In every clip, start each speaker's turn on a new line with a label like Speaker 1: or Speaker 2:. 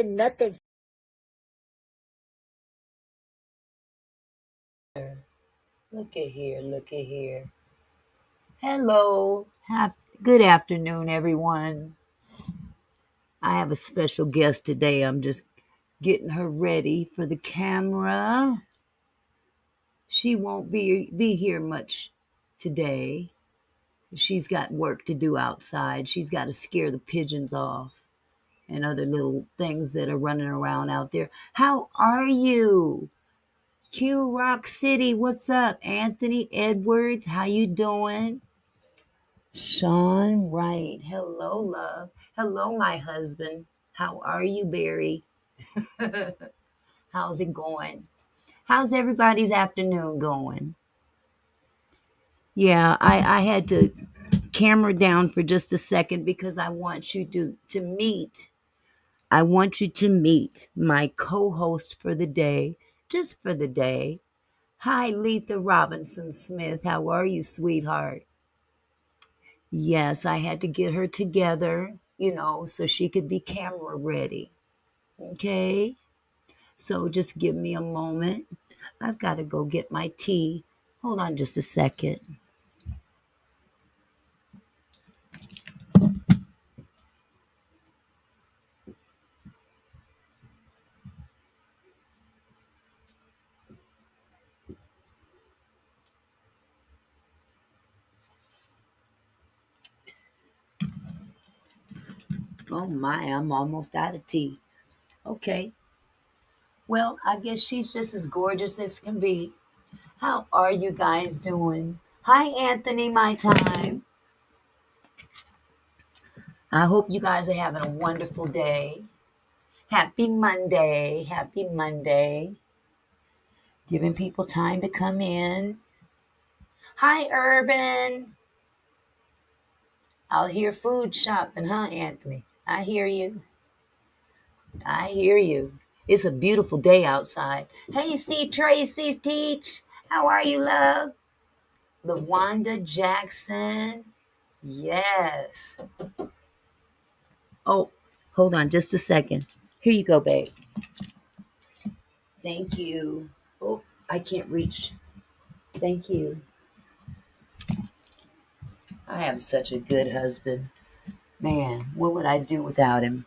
Speaker 1: nothing. Look at here, look at here. Hello. Good afternoon, everyone. I have a special guest today. I'm just getting her ready for the camera. She won't be here much today. She's got work to do outside. She's got to scare the pigeons off and other little things that are running around out there. How are you? Q Rock City, what's up? Anthony Edwards, how you doing? Sean Wright, hello, love. Hello, my husband. How are you, Barry? How's it going? How's everybody's afternoon going? Yeah, I had to camera down for just a second because I want you to meet. I want you to meet my co-host for the day, just for the day. Hi, Letha Robinson Smith. How are you, sweetheart? Yes, I had to get her together, so she could be camera ready. Okay? So just give me a moment. I've got to go get my tea. Hold on just a second. Oh my, I'm almost out of tea. Okay. Well, I guess she's just as gorgeous as can be. How are you guys doing? Hi, Anthony, my time. I hope you guys are having a wonderful day. Happy Monday. Happy Monday. Giving people time to come in. Hi, Urban. Out here food shopping, huh, Anthony? I hear you. I hear you. It's a beautiful day outside. Hey, C. Tracy's Teach. How are you, love? LaWanda Jackson. Yes. Oh, hold on just a second. Here you go, babe. Thank you. Oh, I can't reach. Thank you. I have such a good husband. Man, what would I do without him?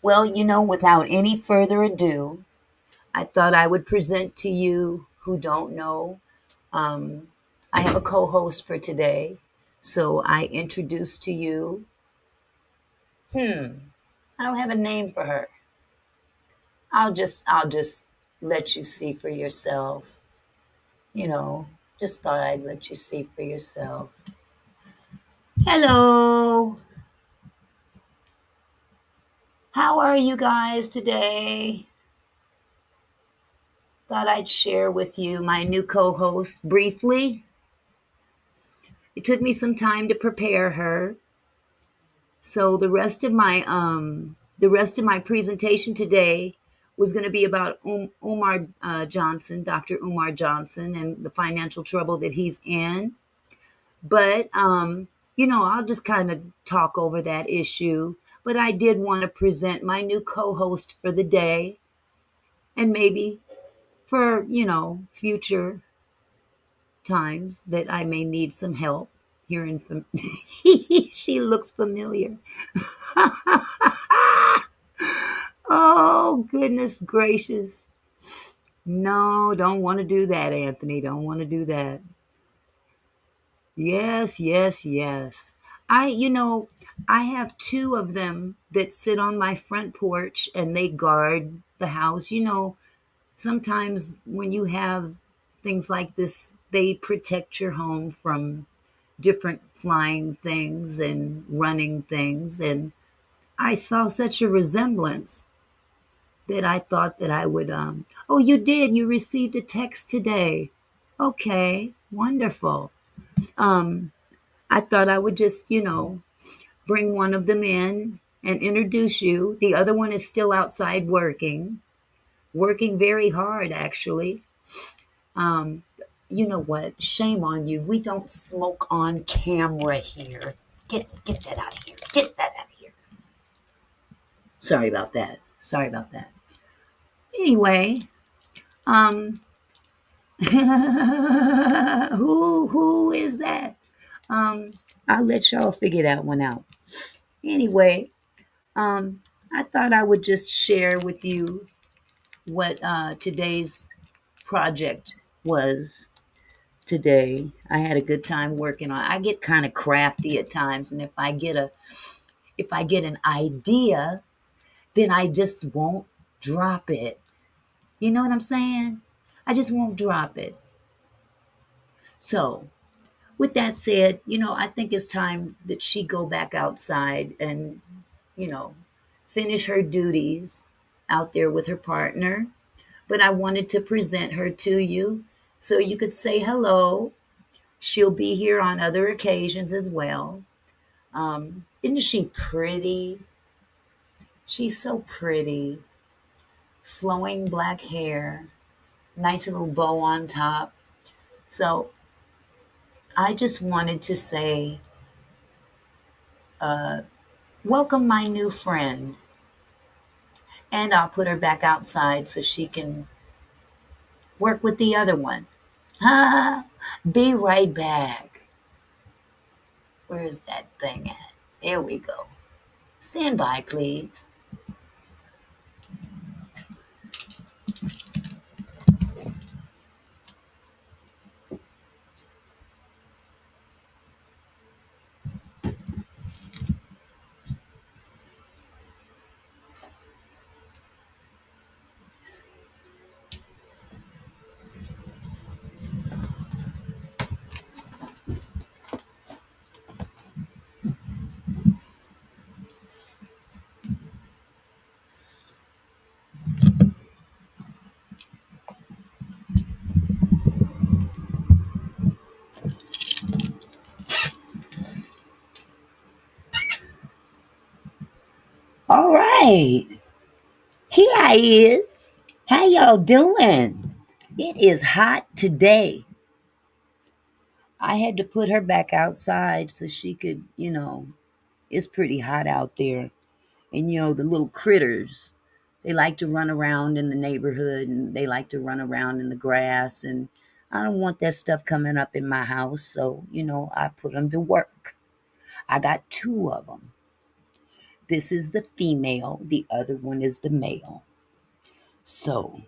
Speaker 1: Well, without any further ado, I thought I would present to you who don't know. Um, I have a co-host for today, so I introduce to you. I don't have a name for her. I'll just let you see for yourself. You know, just thought I'd let you see for yourself. Hello. How are you guys today? Thought I'd share with you my new co-host briefly. It took me some time to prepare her. So the rest of my presentation today was going to be about Umar Johnson, Dr. Umar Johnson, and the financial trouble that he's in. But I'll just kind of talk over that issue. But I did want to present my new co-host for the day, and maybe for future times that I may need some help hearing from. She looks familiar. Oh, goodness gracious. No, don't want to do that, Anthony. Don't want to do that. Yes, yes, yes. I have two of them that sit on my front porch and they guard the house. Sometimes when you have things like this, they protect your home from different flying things and running things. And I saw such a resemblance that I thought that I would. Oh, you did. You received a text today. Okay, wonderful. Um, I thought I would just, bring one of them in and introduce you. The other one is still outside working very hard, actually. Um, you know what? Shame on you. We don't smoke on camera here. Get that out of here. Get that out of here. Sorry about that. Sorry about that. Anyway, um, who is that? Um, I'll let y'all figure that one out. Anyway, I thought I would just share with you what today's project was today. I had a good time working on. I get kind of crafty at times, and if I get an idea, then I just won't drop it. You know what I'm saying? I just won't drop it. So, with that said, I think it's time that she go back outside and, you know, finish her duties out there with her partner. But I wanted to present her to you so you could say hello. She'll be here on other occasions as well. Isn't she pretty? She's so pretty. Flowing black hair, nice little bow on top. So I just wanted to say, welcome my new friend. And I'll put her back outside so she can work with the other one. Be right back. Where's that thing at? There we go. Stand by, please. All right. Here I is. How y'all doing? It is hot today. I had to put her back outside so she could, it's pretty hot out there. And the little critters, they like to run around in the neighborhood and they like to run around in the grass. And I don't want that stuff coming up in my house. So, I put them to work. I got two of them. This is the female, the other one is the male. So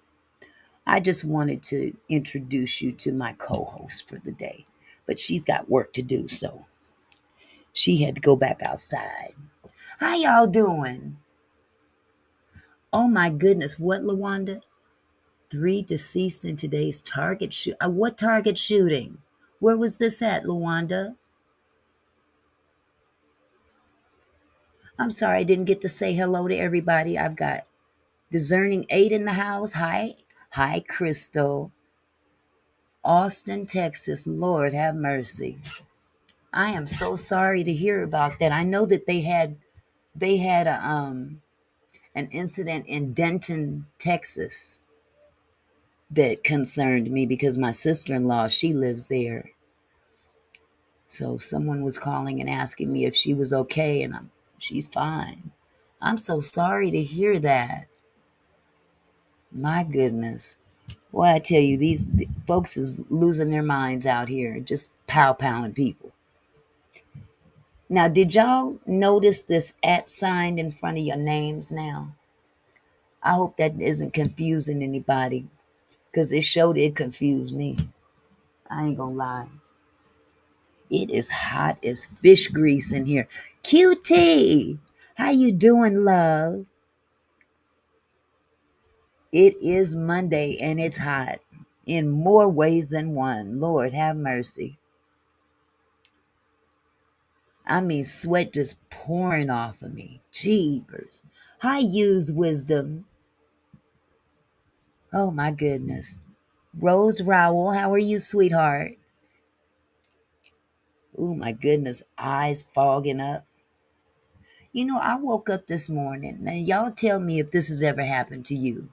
Speaker 1: I just wanted to introduce you to my co host for the day. But she's got work to do. So she had to go back outside. How y'all doing? Oh my goodness. What, Lawanda? Three deceased in today's target shoot. What target shooting? Where was this at, Luanda? I'm sorry, I didn't get to say hello to everybody. I've got Discerning 8 in the house. Hi. Hi, Crystal. Austin, Texas. Lord have mercy. I am so sorry to hear about that. I know that they had an incident in Denton, Texas that concerned me because my sister-in-law, she lives there. So someone was calling and asking me if she was okay, and she's fine. I'm so sorry to hear that. My goodness. Well, I tell you, these folks is losing their minds out here, just pow-powing people. Now, did y'all notice this at sign in front of your names now? I hope that isn't confusing anybody, because it confused me. I ain't gonna lie. It is hot as fish grease in here. QT, how you doing, love? It is Monday and it's hot in more ways than one. Lord have mercy. I mean, sweat just pouring off of me. Jeepers. I use wisdom. Oh my goodness. Rose Rowell, how are you, sweetheart? Oh my goodness, eyes fogging up. I woke up this morning. Now, y'all tell me if this has ever happened to you.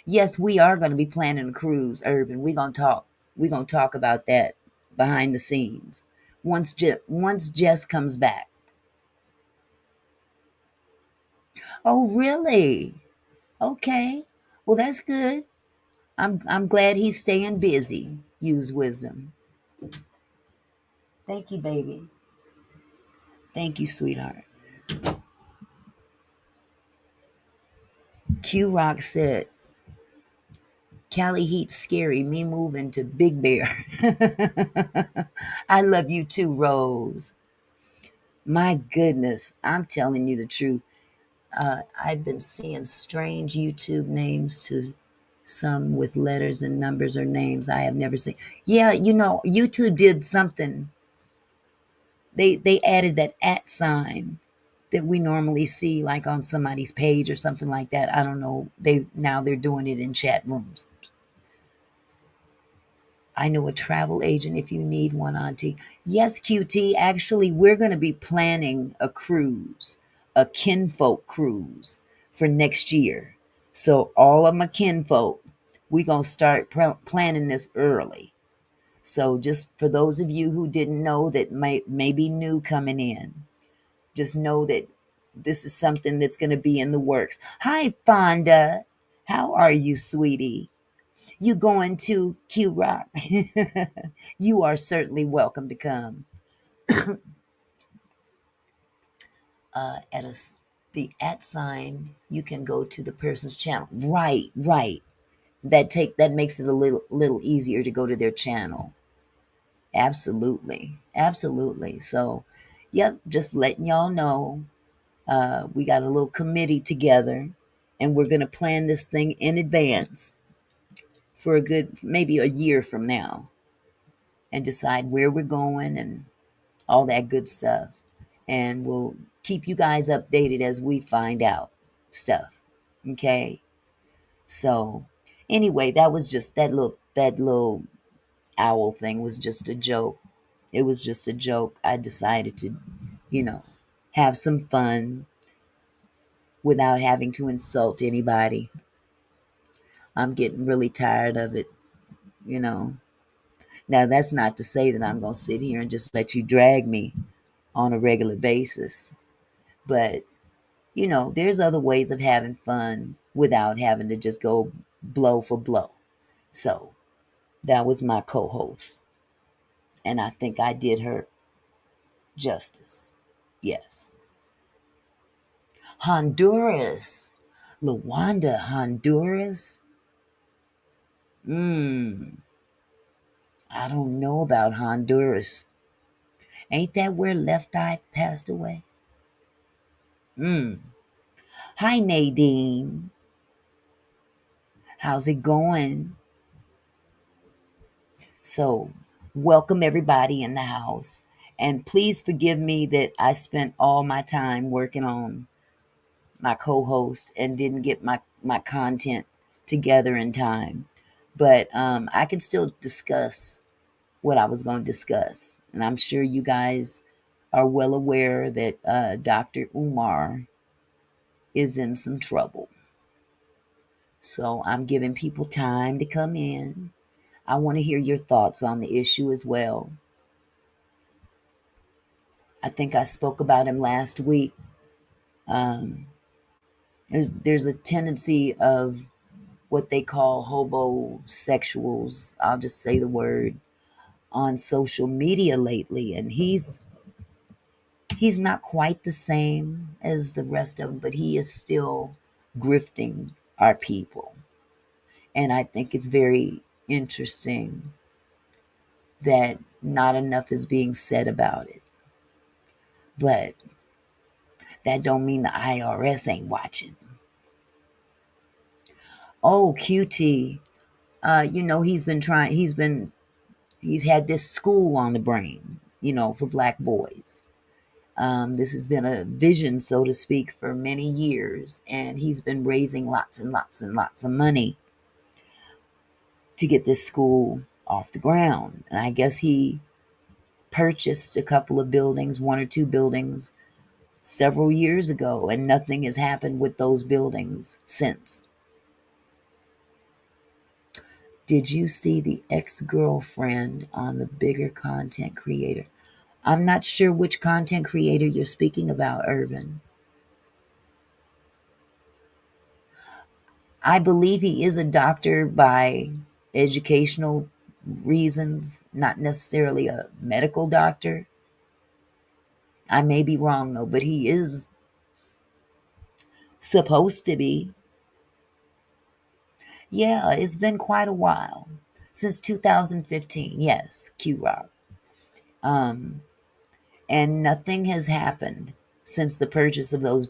Speaker 1: Yes, we are going to be planning a cruise, Urban. We're going to talk. We're going to talk about that behind the scenes. Once Jess comes back. Oh, really? Okay. Well, that's good. I'm glad he's staying busy. Use wisdom. Thank you, baby. Thank you, sweetheart. Q Rock said, Cali Heat's scary. Me moving to Big Bear. I love you too, Rose. My goodness, I'm telling you the truth. I've been seeing strange YouTube names to some with letters and numbers or names I have never seen. Yeah, YouTube did something. They added that at sign that we normally see like on somebody's page or something like that. I don't know. They're doing it in chat rooms. I know a travel agent if you need one, Auntie. Yes, QT. Actually, we're going to be planning a cruise, a kinfolk cruise for next year. So, all of my kinfolk, we're going to start planning this early. So, just for those of you who didn't know that may be new coming in, just know that this is something that's going to be in the works. Hi, Fonda. How are you, sweetie? You going to Q Rock? You are certainly welcome to come. At the at sign, you can go to the person's channel. Right, right. That makes it a little easier to go to their channel. Absolutely, absolutely. So, yep, just letting y'all know. We got a little committee together, and we're gonna plan this thing in advance for a good maybe a year from now, and decide where we're going and all that good stuff. And we'll keep you guys updated as we find out stuff. Okay. So anyway, that was just that little owl thing was just a joke. It was just a joke. I decided to, you know, have some fun without having to insult anybody. I'm getting really tired of it, you know. Now that's not to say that I'm going to sit here and just let you drag me on a regular basis. But there's other ways of having fun without having to just go blow for blow. So that was my co host. And I think I did her justice. Yes. Honduras. Luanda, Honduras. I don't know about Honduras. Ain't that where Left Eye passed away? Hi, Nadine. How's it going? So, welcome everybody in the house. And please forgive me that I spent all my time working on my co host and didn't get my content together in time. But I can still discuss what I was going to discuss. And I'm sure you guys are well aware that Dr. Umar is in some trouble. So I'm giving people time to come in. I want to hear your thoughts on the issue as well. I think I spoke about him last week. Um, there's a tendency of what they call hobosexuals. I'll just say the word on social media lately, and he's not quite the same as the rest of them, but he is still grifting our people, and I think it's very interesting that not enough is being said about it. But that don't mean the IRS ain't watching. Oh, QT. He's had this school on the brain, for black boys. This has been a vision, so to speak, for many years, and he's been raising lots and lots and lots of money to get this school off the ground. And I guess he purchased a couple of buildings, one or two buildings, several years ago, and nothing has happened with those buildings since. Did you see the ex-girlfriend on the bigger content creator? I'm not sure which content creator you're speaking about, Irvin. I believe he is a doctor by educational reasons, not necessarily a medical doctor. I may be wrong though, but he is supposed to be. Yeah, it's been quite a while. Since 2015, yes, Q Rock. Um, and nothing has happened since the purchase of those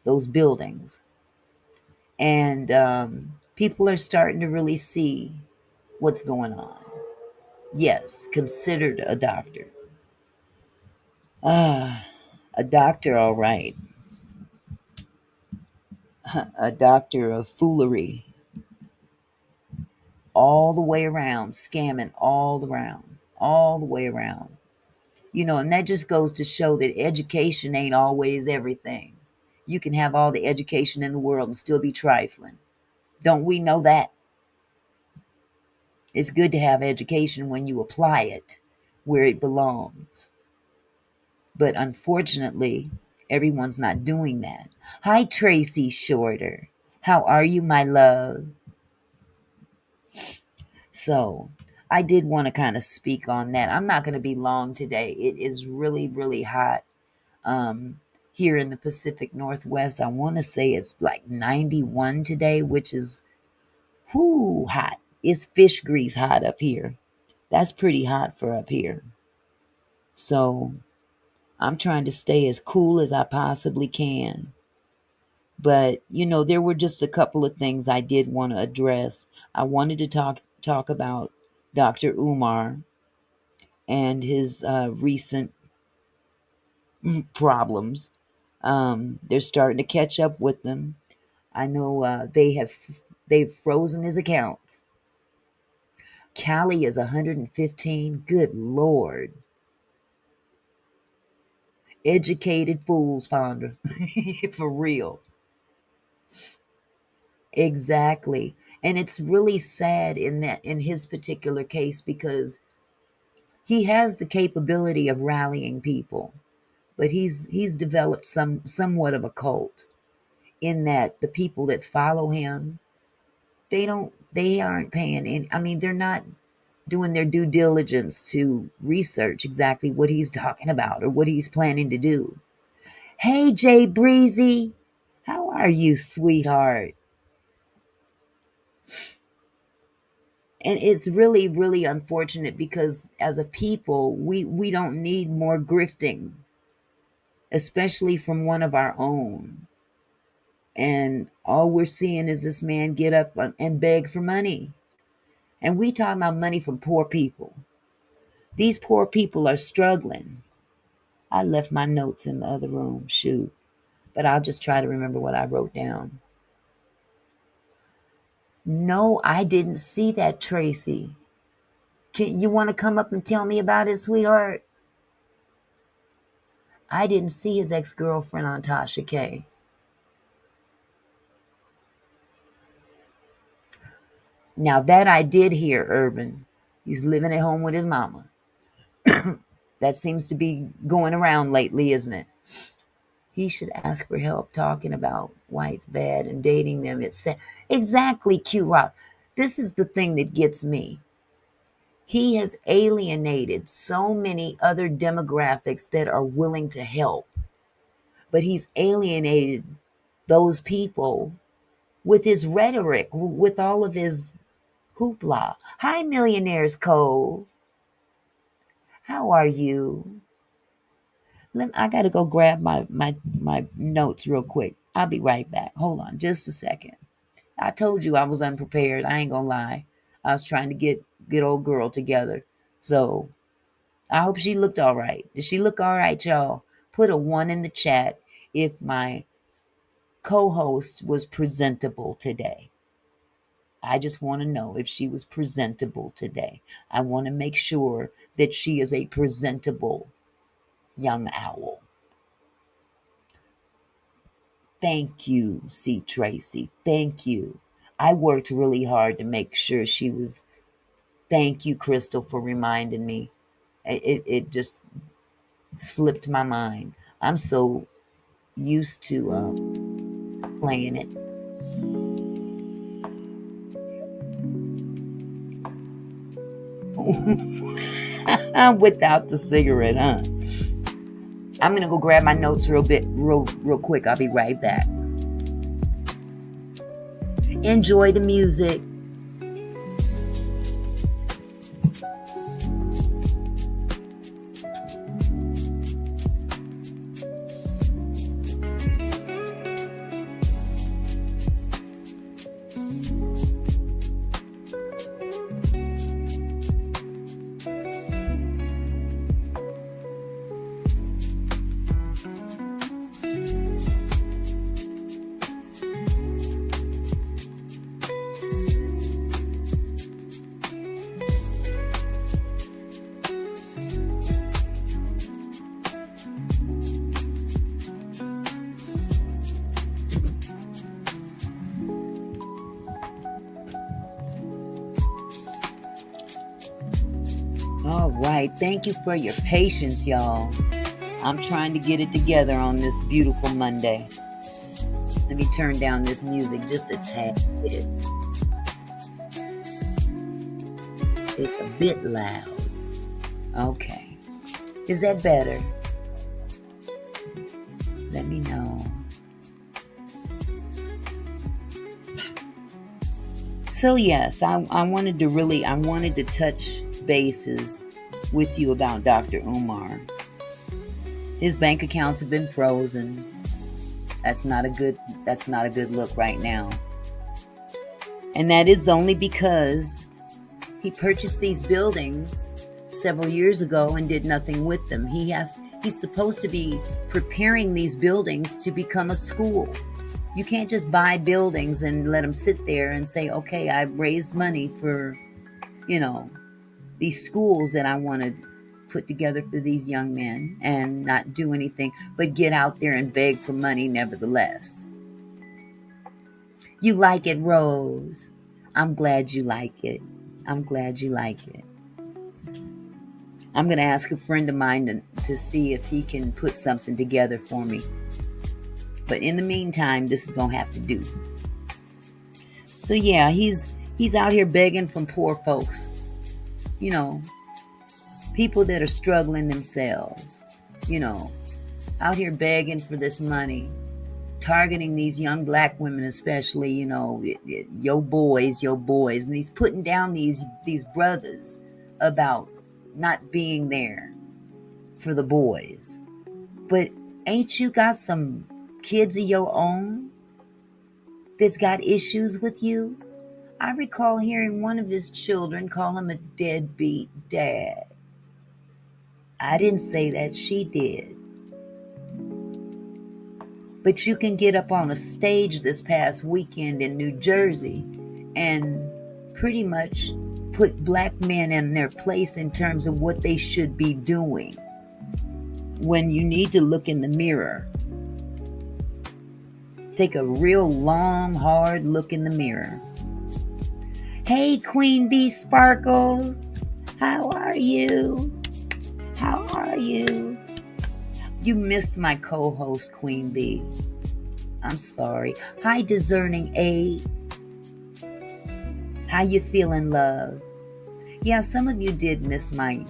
Speaker 1: those buildings. And people are starting to really see what's going on. Yes, considered a doctor. Ah, a doctor, all right. A doctor of foolery all the way around, scamming all the way around. And that just goes to show that education ain't always everything. You can have all the education in the world and still be trifling. Don't we know that? It's good to have education when you apply it where it belongs. But unfortunately, everyone's not doing that. Hi, Tracy Shorter. How are you, my love? So, I did want to kind of speak on that. I'm not going to be long today. It is really, really hot here in the Pacific Northwest. I want to say it's like 91 today, which is hot. It's fish grease hot up here. That's pretty hot for up here. So I'm trying to stay as cool as I possibly can. But there were just a couple of things I did want to address. I wanted to talk about Dr. Umar and his recent problems. They're starting to catch up with them. I know they've frozen his accounts. Cali is 115. Good Lord. Educated fools, Fonda. For real. Exactly. And it's really sad in his particular case because he has the capability of rallying people, but he's developed somewhat of a cult in that the people that follow him, they aren't paying any, I mean, they're not doing their due diligence to research exactly what he's talking about or what he's planning to do. Hey, Jay Breezy, how are you, sweetheart? And it's really, really unfortunate because as a people, we don't need more grifting, especially from one of our own. And all we're seeing is this man get up and beg for money. And we talking about money from poor people. These poor people are struggling. I left my notes in the other room, shoot. But I'll just try to remember what I wrote down. No, I didn't see that, Tracy. You want to come up and tell me about it, sweetheart? I didn't see his ex-girlfriend on Tasha K. Now that I did hear, Urban. He's living at home with his mama. That seems to be going around lately, isn't it? He should ask for help talking about why it's bad and dating them. It's sad. Exactly, Q Rock. This is the thing that gets me. He has alienated so many other demographics that are willing to help, but he's alienated those people with his rhetoric, with all of his hoopla. Hi, Millionaires Cove. How are you? I got to go grab my notes real quick. I'll be right back. Hold on just a second. I told you I was unprepared. I ain't gonna lie. I was trying to get old girl together. So I hope she looked all right. Did she look all right, y'all? Put a 1 in the chat if my co-host was presentable today. I just want to know if she was presentable today. I want to make sure that she is a presentable young owl. Thank you, C. Tracy. Thank you. I worked really hard to make sure she was. Thank you, Crystal, for reminding me. It just slipped my mind. I'm so used to playing it. Without the cigarette, huh? I'm gonna go grab my notes real quick. I'll be right back. Enjoy the music. All right. Thank you for your patience, y'all. I'm trying to get it together on this beautiful Monday. Let me turn down this music just a tad bit. It's a bit loud. Okay. Is that better? Let me know. So yes, I wanted to touch bases with you about Dr. Umar. His bank accounts have been frozen. That's not a good look right now. And that is only because he purchased these buildings several years ago and did nothing with them. He's supposed to be preparing these buildings to become a school. You can't just buy buildings and let them sit there and say, okay, I've raised money for, these schools that I want to put together for these young men and not do anything but get out there and beg for money nevertheless. You like it, Rose. I'm glad you like it. I'm glad you like it. I'm going to ask a friend of mine to see if he can put something together for me. But in the meantime, this is going to have to do. So yeah, he's out here begging from poor folks. People that are struggling themselves, out here begging for this money, targeting these young black women, especially, your boys. And he's putting down these brothers about not being there for the boys. But ain't you got some kids of your own that's got issues with you? I recall hearing one of his children call him a deadbeat dad. I didn't say that, she did. But you can get up on a stage this past weekend in New Jersey and pretty much put black men in their place in terms of what they should be doing, when you need to look in the mirror. Take a real long, hard look in the mirror. Hey, Queen Bee Sparkles. How are you? How are you? You missed my co-host, Queen Bee. I'm sorry. Hi, Discerning A. How you feeling, love? Yeah, some of you did miss my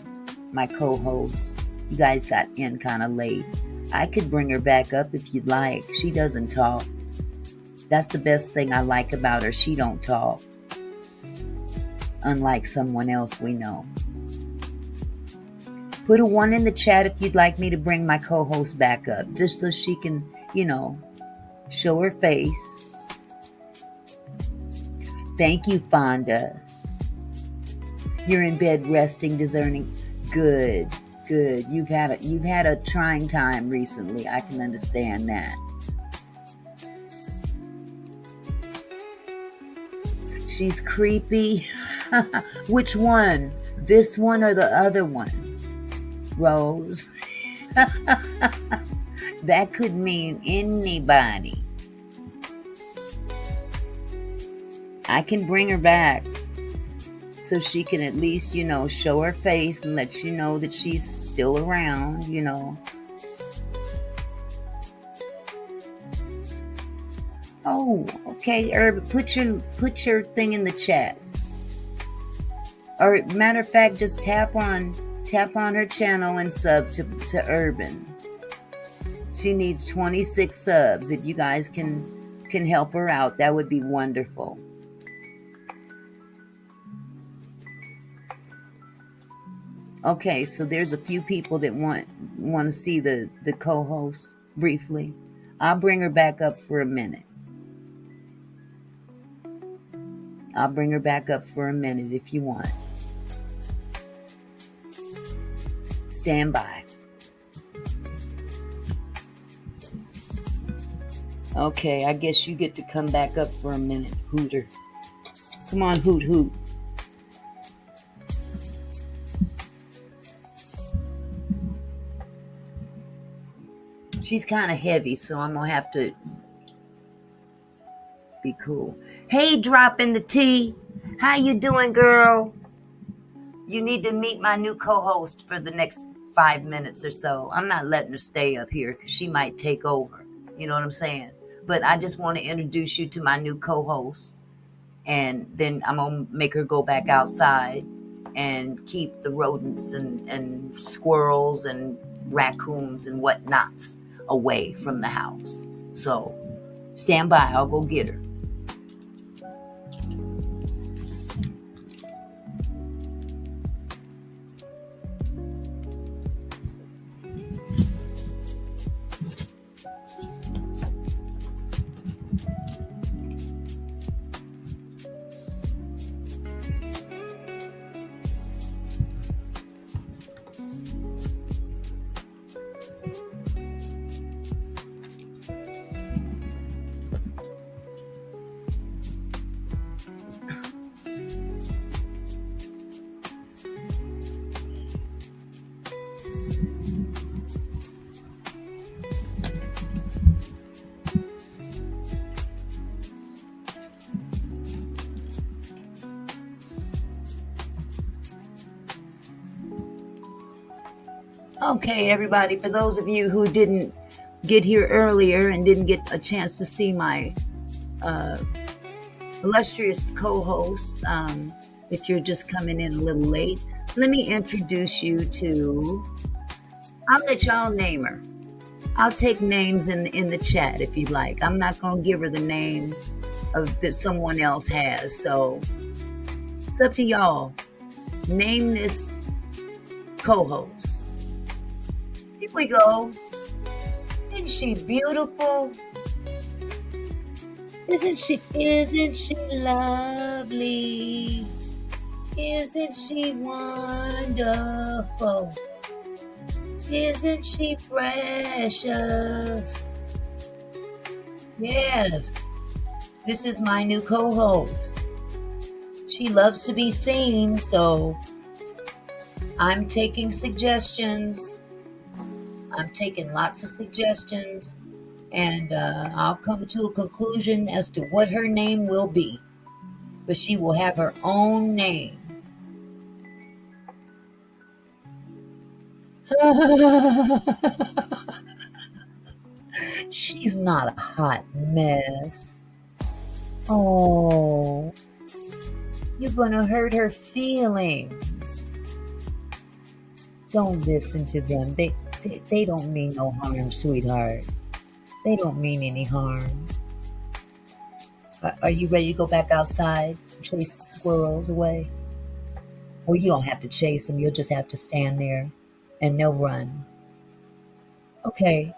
Speaker 1: co-host. You guys got in kind of late. I could bring her back up if you'd like. She doesn't talk. That's the best thing I like about her. She don't talk. Unlike someone else we know. Put a 1 in the chat if you'd like me to bring my co-host back up, just so she can, show her face. Thank you, Fonda. You're in bed resting, discerning. Good. You've had a trying time recently. I can understand that. She's creepy. Which one? This one or the other one? Rose. That could mean anybody. I can bring her back so she can at least, show her face and let you know that she's still around, Oh, okay, Herb. Put your thing in the chat. Or matter of fact, just tap on her channel and sub to Urban. She needs 26 subs. If you guys can help her out, that would be wonderful. Okay, so there's a few people that want to see the co-host briefly. I'll bring her back up for a minute. If you want. Stand by. Okay, I guess you get to come back up for a minute, Hooter. Come on, Hoot Hoot. She's kind of heavy, so I'm going to have to be cool. Hey, dropping the tea. How you doing, girl? You need to meet my new co-host for the next 5 minutes or so. I'm not letting her stay up here because she might take over. You know what I'm saying? But I just want to introduce you to my new co-host. And then I'm going to make her go back outside and keep the rodents and squirrels and raccoons and whatnots away from the house. So stand by. I'll go get her. Okay, everybody, for those of you who didn't get here earlier and didn't get a chance to see my illustrious co-host, if you're just coming in a little late, let me introduce you to, I'll let y'all name her. I'll take names in the chat if you'd like. I'm not going to give her the name that someone else has, so it's up to y'all. Name this co-host. Here we go. Isn't she beautiful? Isn't she lovely? Isn't she wonderful? Isn't she precious? Yes, this is my new co-host. She loves to be seen, so I'm taking suggestions. I'm taking lots of suggestions, and I'll come to a conclusion as to what her name will be. But she will have her own name. She's not a hot mess. Oh, you're going to hurt her feelings. Don't listen to them. They don't mean no harm, sweetheart. They don't mean any harm. Are you ready to go back outside and chase the squirrels away? Well, you don't have to chase them. You'll just have to stand there and they'll run. Okay.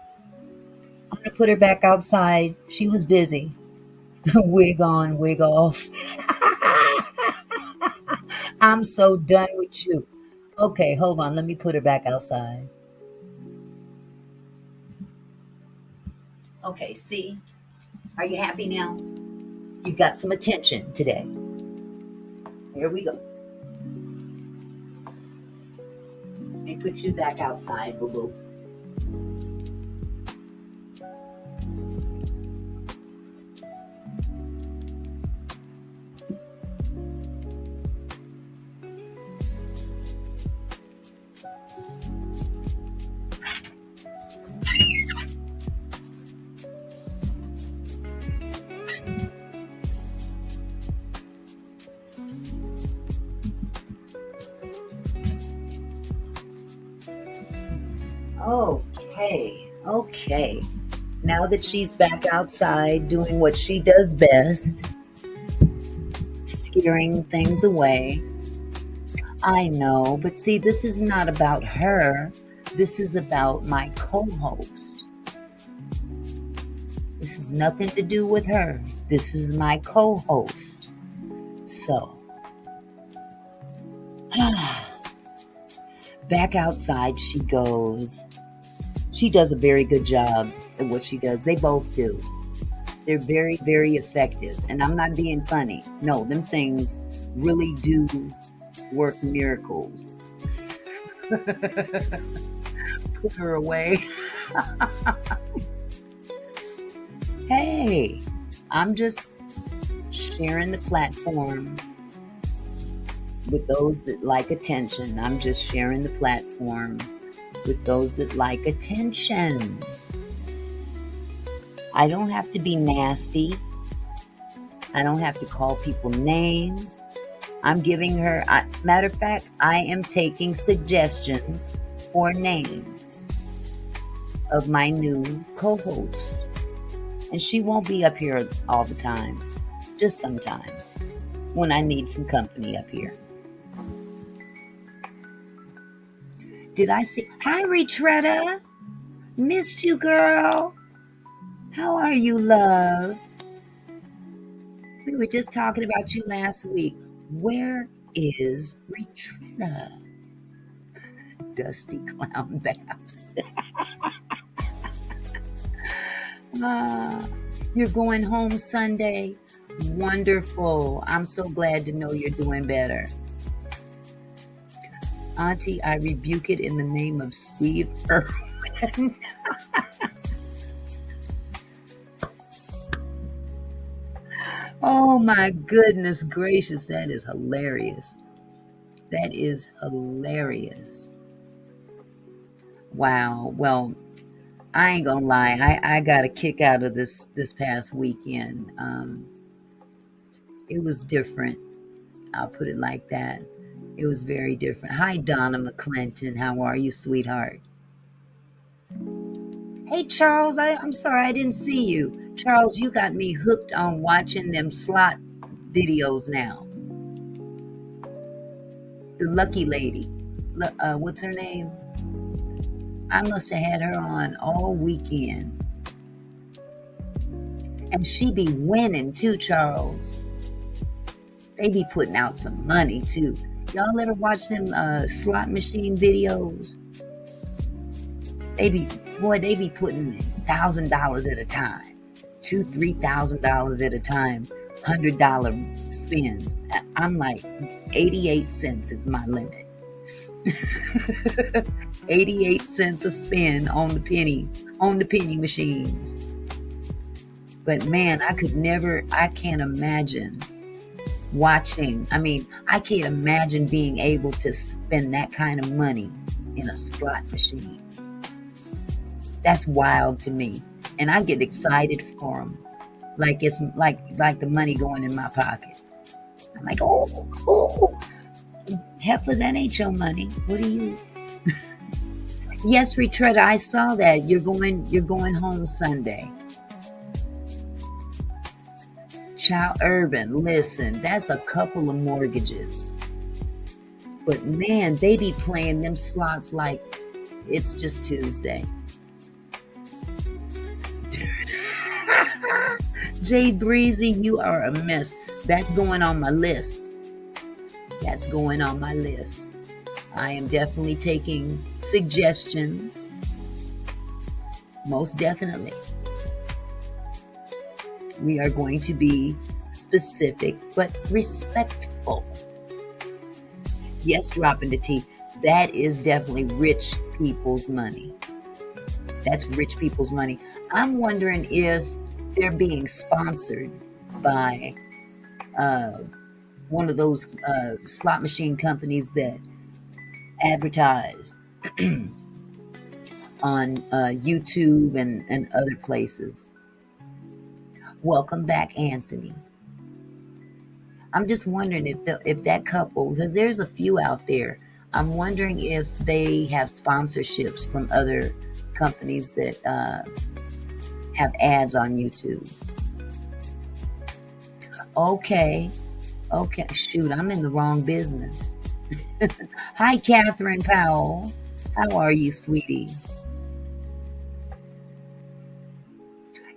Speaker 1: I'm going to put her back outside. She was busy. Wig on, wig off. I'm so done with you. Okay, hold on. Let me put her back outside. Okay, see? Are you happy now? You've got some attention today. Here we go. Let me put you back outside, boo-boo. Okay, okay. Now that she's back outside doing what she does best, scaring things away. I know, but see, this is not about her. This is about my co host. This has nothing to do with her. This is my co host. So, back outside she goes. She does a very good job at what she does. They both do. They're very, very effective. And I'm not being funny. No, them things really do work miracles. Put her away. Hey, I'm just sharing the platform with those that like attention. I'm just sharing the platform with those that like attention. I don't have to be nasty. I don't have to call people names. I'm giving her, matter of fact, I am taking suggestions for names of my new co-host. And she won't be up here all the time, just sometimes when I need some company up here. Did I see? Hi, Retretta. Missed you, girl. How are you, love? We were just talking about you last week. Where is Retretta? Dusty Clown Babs. You're going home Sunday? Wonderful. I'm so glad to know you're doing better. Auntie, I rebuke it in the name of Steve Irwin. Oh my goodness gracious, that is hilarious. That is hilarious. Wow. Well, I ain't gonna lie. I got a kick out of this past weekend. It was different. I'll put it like that. It was very different. Hi, Donna McClinton. How are you, sweetheart? Hey, Charles. I'm sorry I didn't see you. Charles, you got me hooked on watching them slot videos now. The lucky lady. What's her name? I must have had her on all weekend. And she be winning too, Charles. They be putting out some money too. Y'all ever watch them slot machine videos? They be putting $1,000 at a time, $2,000-$3,000 at a time, $100 spins. I'm like, 88 cents is my limit. 88 cents a spin on the penny machines. But man, I can't imagine watching. I can't imagine being able to spend that kind of money in a slot machine. That's wild to me. And I get excited for them. Like it's like the money going in my pocket. I'm like, oh, heifer, that ain't your money. What are you? Yes, Retretta, I saw that. You're going home Sunday. Child Urban, listen, that's a couple of mortgages. But man, they be playing them slots like it's just Tuesday. Jay Breezy, you are a mess. That's going on my list. That's going on my list. I am definitely taking suggestions. Most definitely. We are going to be specific but respectful. Yes, dropping the T. That is definitely rich people's money. That's rich people's money. I'm wondering if they're being sponsored by one of those slot machine companies that advertise on YouTube and other places. Welcome back, Anthony. I'm just wondering if that couple, because there's a few out there. I'm wondering if they have sponsorships from other companies that have ads on YouTube. Okay. Okay. Shoot, I'm in the wrong business. Hi, Catherine Powell. How are you, sweetie?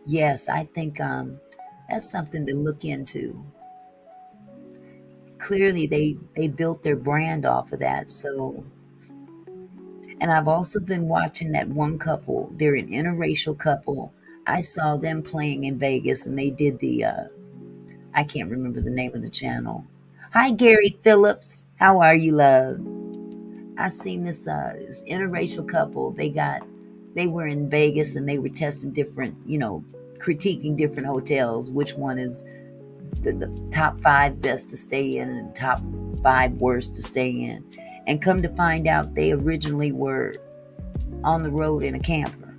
Speaker 1: Yes, I think that's something to look into. Clearly, they built their brand off of that. So, and I've also been watching that one couple. They're an interracial couple. I saw them playing in Vegas, and they did the I can't remember the name of the channel. Hi, Gary Phillips. How are you, love? I seen this interracial couple. They were in Vegas and they were testing different, critiquing different hotels. Which one is the top 5 best to stay in and top 5 worst to stay in? And come to find out, they originally were on the road in a camper,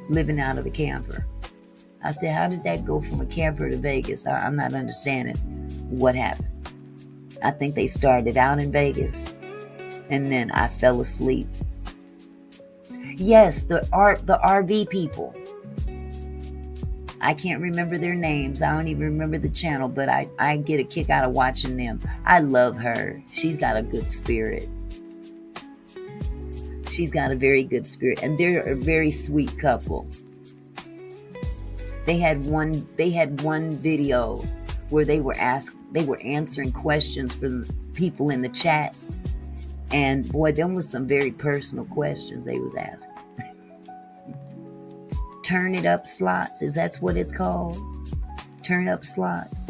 Speaker 1: living out of a camper. I said, how did that go from a camper to Vegas? I'm not understanding what happened. I think they started out in Vegas, and then I fell asleep. Yes, the RV people. I can't remember their names. I don't even remember the channel, but I get a kick out of watching them. I love her. She's got a good spirit. She's got a very good spirit, and they're a very sweet couple. They had one video where they were answering questions from people in the chat. And boy, them was some very personal questions they was asking. Turn it up slots, is that what it's called? Turn up slots.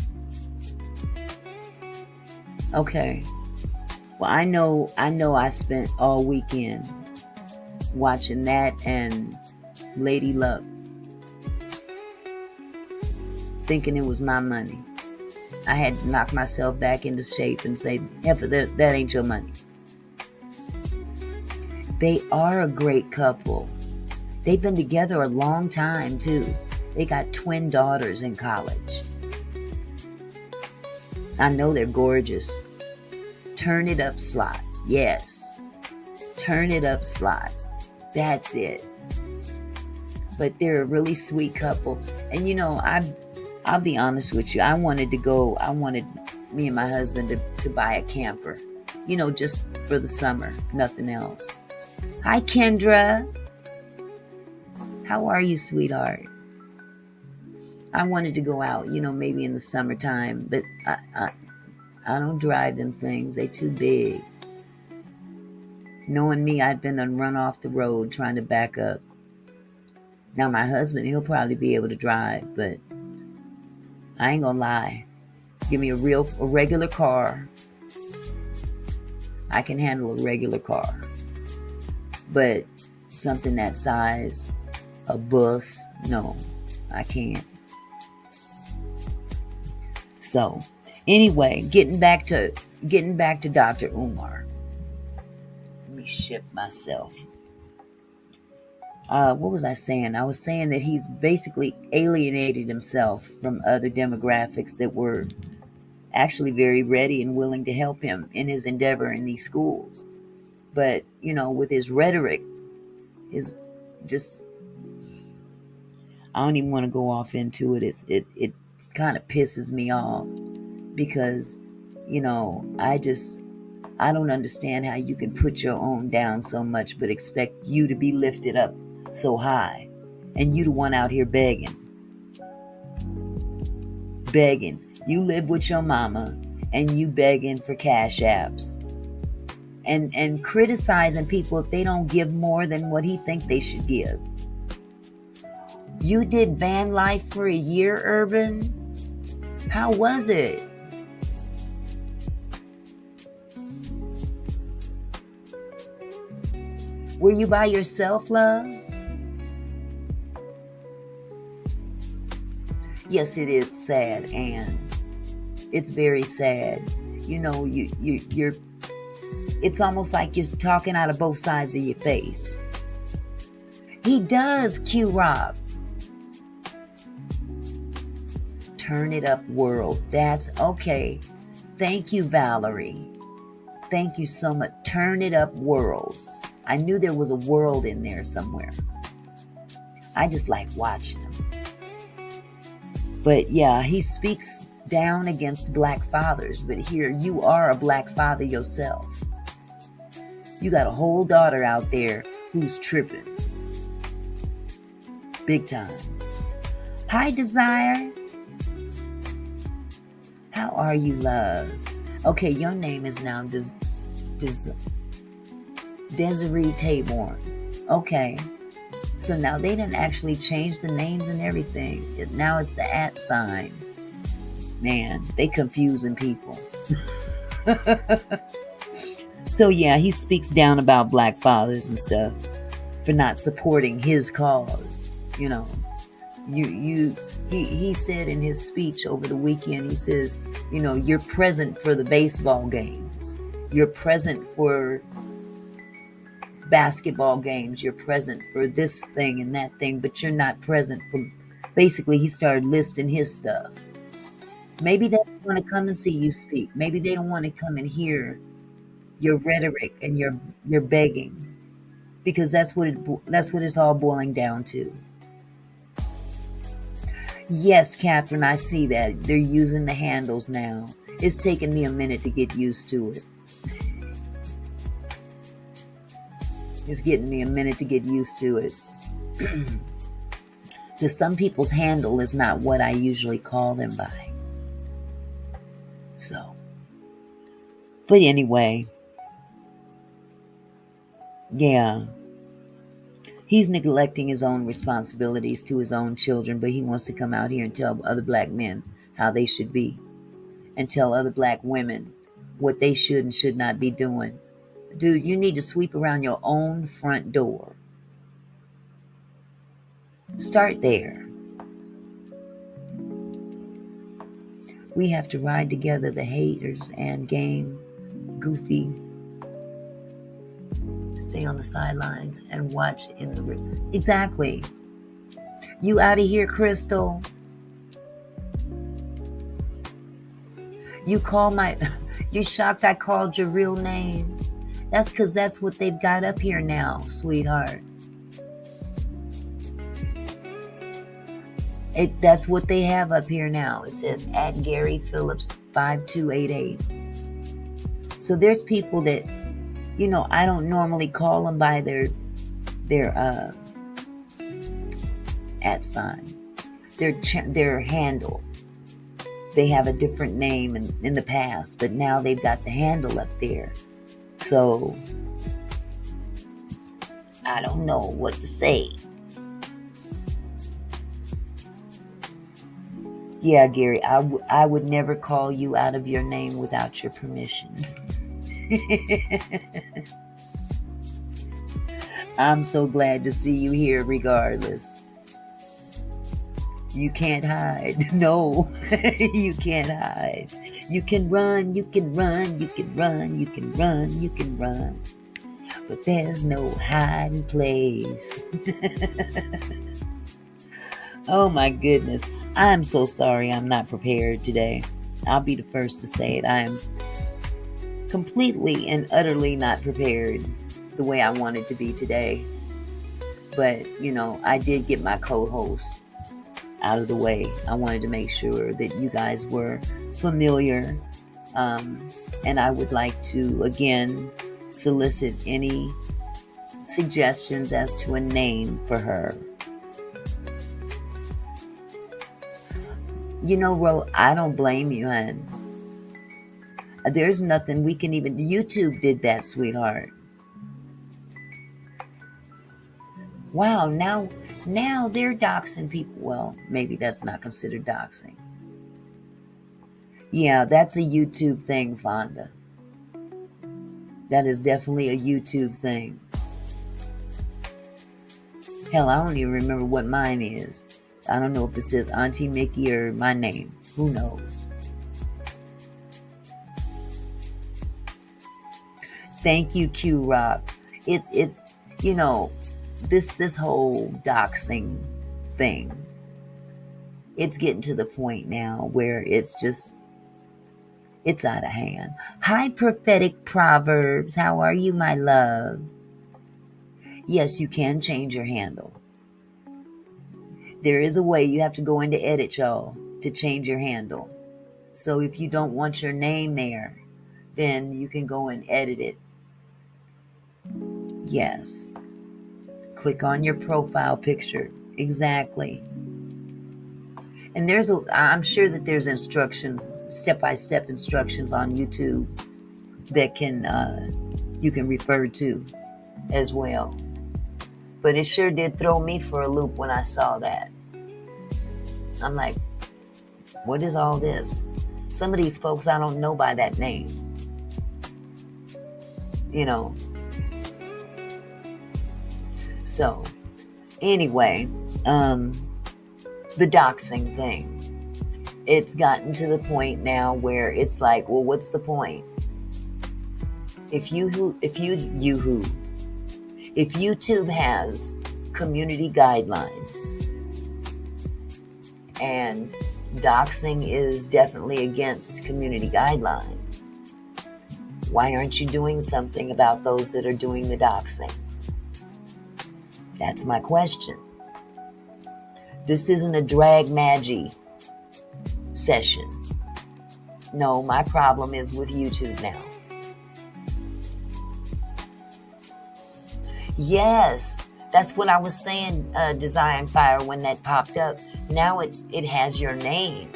Speaker 1: Okay. Well, I know I spent all weekend watching that and Lady Luck, thinking it was my money. I had to knock myself back into shape and say, Heifer, that ain't your money. They are a great couple. They've been together a long time, too. They got twin daughters in college. I know they're gorgeous. Turn it up slots. Yes. Turn it up slots. That's it. But they're a really sweet couple. And I'll be honest with you. I wanted me and my husband to buy a camper, just for the summer, nothing else. Hi, Kendra. How are you, sweetheart? I wanted to go out, maybe in the summertime, but I don't drive them things. They too big. Knowing me, I've been run off the road trying to back up. Now, my husband, he'll probably be able to drive, but I ain't gonna lie. Give me a regular car. I can handle a regular car. But something that size, a bus, no, I can't. So, anyway, getting back to Dr. Umar. Let me shift myself. What was I saying? I was saying that he's basically alienated himself from other demographics that were actually very ready and willing to help him in his endeavor in these schools. But, with his rhetoric, I don't even want to go off into it. It kind of pisses me off because, I don't understand how you can put your own down so much but expect you to be lifted up so high, and you the one out here begging. You live with your mama and you begging for cash apps and criticizing people if they don't give more than what he think they should give. You did van life for a year, Urban? How was it? Were you by yourself, love? Yes, it is sad, Anne. It's very sad. You're it's almost like you're talking out of both sides of your face. He does, Q-Rob. Turn it up, world. That's okay. Thank you, Valerie. Thank you so much. Turn It Up World. I knew there was a world in there somewhere. I just like watching him. But yeah, he speaks down against black fathers. But here, you are a black father yourself. You got a whole daughter out there who's tripping. Big time. Hi, Desire. How are you, love? Okay, your name is now Desiree Taborn. Okay. So now they didn't actually change the names and everything. Now it's the @ sign. Man, they confusing people. So yeah, he speaks down about black fathers and stuff for not supporting his cause. You know, he said in his speech over the weekend, he says, you know, you're present for the baseball games. You're present for basketball games. You're present for this thing and that thing, but you're not present for, basically he started listing his stuff. Maybe they don't want to come and see you speak. Maybe they don't want to come and hear your rhetoric and your begging, because that's what it's all boiling down to. Yes, Catherine, I see that. They're using the handles now. It's taken me a minute to get used to it. It's getting me a minute to get used to it. Because some people's handle is not what I usually call them by. So. But anyway. Yeah. He's neglecting his own responsibilities to his own children, but he wants to come out here and tell other black men how they should be. And tell other black women what they should and should not be doing. Dude, you need to sweep around your own front door. Start there. We have to ride together, the haters and game, goofy. Stay on the sidelines and watch in the... Exactly. You out of here, Crystal. You call my... You shocked I called your real name? That's because that's what they've got up here now, sweetheart. That's what they have up here now. It says at Gary Phillips 5288. So there's people that, you know, I don't normally call them by their @ sign, their handle. They have a different name in the past, but now they've got the handle up there. So I don't know what to say. Yeah, Gary, I would never call you out of your name without your permission. I'm so glad to see you here regardless. You can't hide. No, you can't hide. You can run, you can run, you can run, you can run, you can run. But there's no hiding place. Oh my goodness. I'm so sorry I'm not prepared today. I'll be the first to say it. I am completely and utterly not prepared the way I wanted to be today. But, you know, I did get my co-host out of the way. I wanted to make sure that you guys were familiar. And I would like to, again, solicit any suggestions as to a name for her. You know, Ro, I don't blame you, hon. There's nothing we can even... YouTube did that, sweetheart. Wow, now they're doxing people. Well, maybe that's not considered doxing. Yeah, that's a YouTube thing, Fonda. That is definitely a YouTube thing. Hell, I don't even remember what mine is. I don't know if it says Auntie Mickey or my name. Who knows? Thank you, Q Rock. It's you know, this whole doxing thing. It's getting to the point now where it's just It's out of hand. Hi, Prophetic Proverbs. How are you, my love? Yes, you can change your handle. There is a way. You have to go into edit, y'all, to change your handle. So if you don't want your name there, then you can go and edit it. Yes. Click on your profile picture. Exactly. And I'm sure that there's instructions, step-by-step instructions on YouTube that you can refer to as well. But it sure did throw me for a loop when I saw that. I'm like, what is all this? Some of these folks I don't know by that name. So, anyway, the doxing thing. It's gotten to the point now where it's like, well, what's the point? If YouTube has community guidelines and doxing is definitely against community guidelines, why aren't you doing something about those that are doing the doxing? That's my question. This isn't a drag magi session. No, my problem is with YouTube now. Yes, that's what I was saying, Desire and Fire, when that popped up. Now it has your name.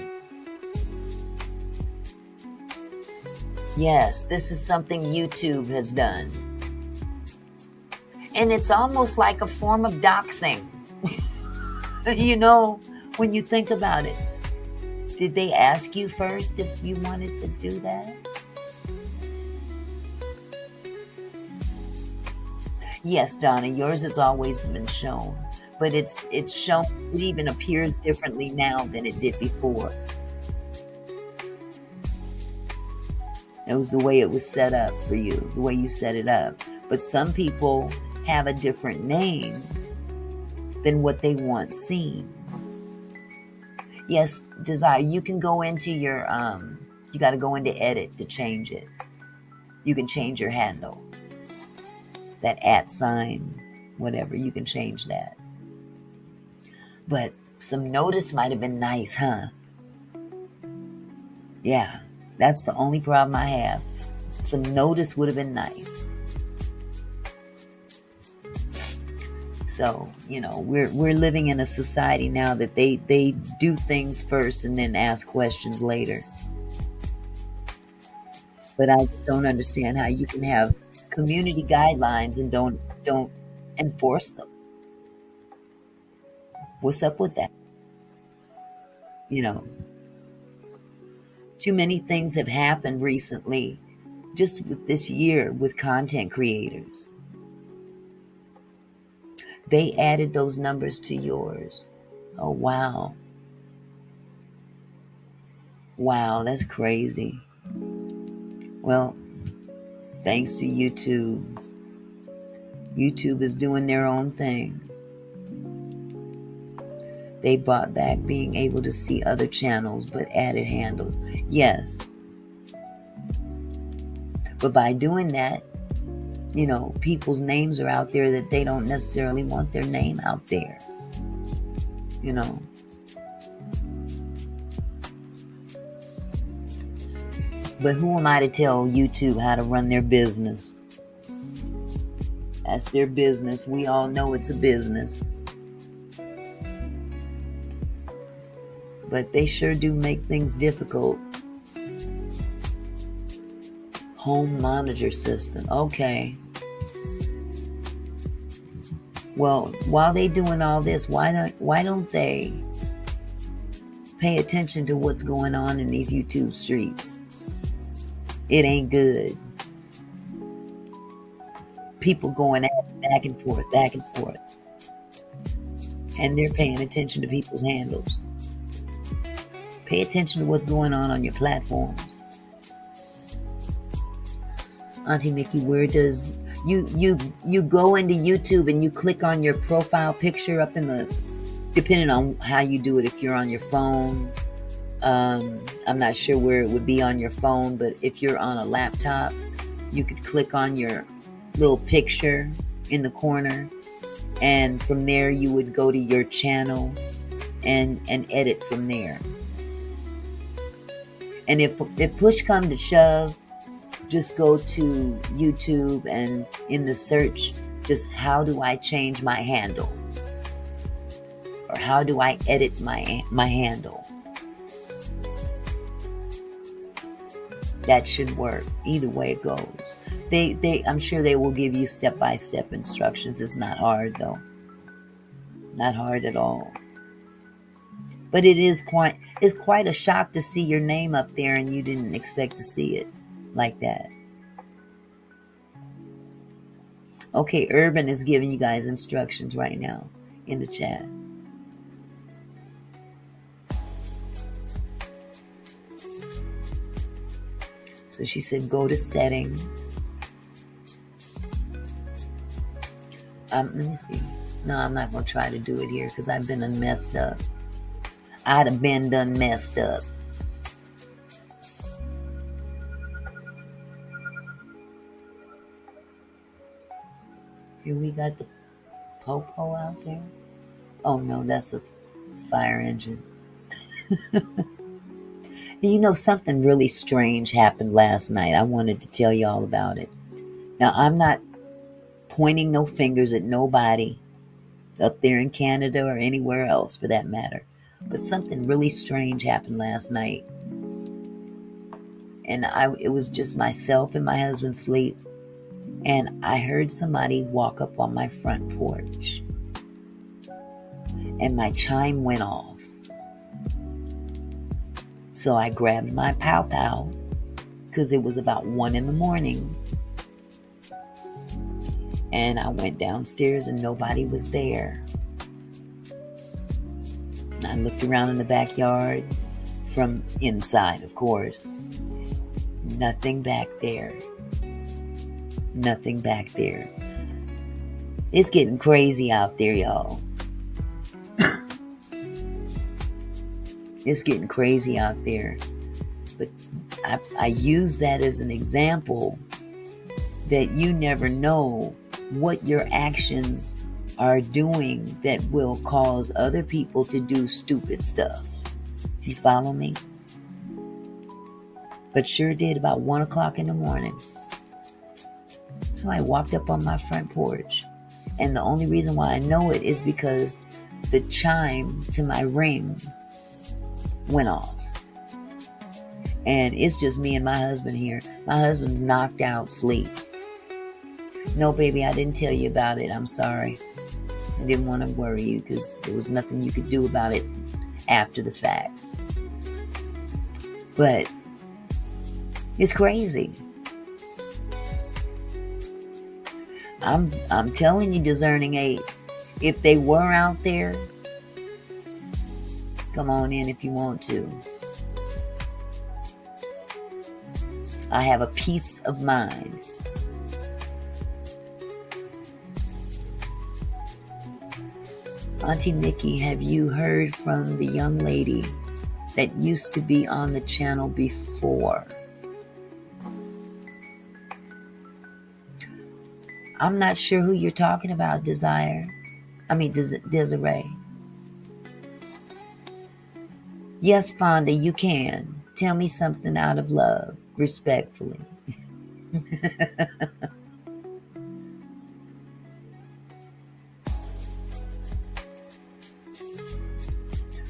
Speaker 1: Yes, this is something YouTube has done. And it's almost like a form of doxing. When you think about it. Did they ask you first if you wanted to do that? Yes, Donna, yours has always been shown, but it's shown. It even appears differently now than it did before. It was the way it was set up for you, the way you set it up. But some people have a different name than what they want seen. Yes, Desire, you can go into your, you got to go into edit to change it. You can change your handle. That @, whatever, you can change that. But some notice might have been nice, huh? Yeah, that's the only problem I have. Some notice would have been nice. So, we're living in a society now that they do things first and then ask questions later. But I don't understand how you can have community guidelines and don't enforce them. What's up with that? Too many things have happened recently, just with this year, with content creators. They added those numbers to yours. Oh, wow. Wow, that's crazy. Well, thanks to YouTube. YouTube is doing their own thing. They brought back being able to see other channels, but added handles. Yes. But by doing that, people's names are out there that they don't necessarily want their name out there. But who am I to tell YouTube how to run their business? That's their business. We all know it's a business. But they sure do make things difficult. Home monitor system. Okay. Well, while they doing all this, why don't they pay attention to what's going on in these YouTube streets? It ain't good. People going at it back and forth. And they're paying attention to people's handles. Pay attention to what's going on your platforms. Auntie Mickey, where does you go into YouTube and you click on your profile picture up in the, depending on how you do it, if you're on your phone I'm not sure where it would be on your phone, but if you're on a laptop, you could click on your little picture in the corner, and from there you would go to your channel and edit from there. And if push come to shove, just go to YouTube and in the search, just how do I change my handle? Or how do I edit my handle? That should work. Either way it goes. I'm sure they will give you step-by-step instructions. It's not hard though. Not hard at all. But it's quite a shock to see your name up there and you didn't expect to see it like that. Okay, Urban is giving you guys instructions right now in the chat. So she said go to settings. Let me see. No, I'm not going to try to do it here because I've been messed up. I'd have been done messed up. Here we got the popo out there. Oh no, that's a fire engine. You know, something really strange happened last night. I wanted to tell you all about it. Now, I'm not pointing no fingers at nobody up there in Canada or anywhere else for that matter. But something really strange happened last night. And it was just myself and my husband sleep. And I heard somebody walk up on my front porch. And my chime went off. So I grabbed my pow-pow because it was about 1 a.m. And I went downstairs and nobody was there. I looked around in the backyard from inside, of course. Nothing back there. Nothing back there. It's getting crazy out there, y'all. It's getting crazy out there. But I use that as an example that you never know what your actions are doing that will cause other people to do stupid stuff. You follow me? But sure did about 1 o'clock in the morning. Somebody walked up on my front porch. And the only reason why I know it is because the chime to my ring went off. And it's just me and my husband here. My husband's knocked out sleep. No, baby, I didn't tell you about it. I'm sorry. I didn't want to worry you because there was nothing you could do about it after the fact. But it's crazy. I'm telling you, Discerning 8, if they were out there, come on in if you want to. I have a peace of mind. Auntie Mickey, have you heard from the young lady that used to be on the channel before? I'm not sure who you're talking about, Desiree. Yes, Fonda, you can. Tell me something out of love, respectfully.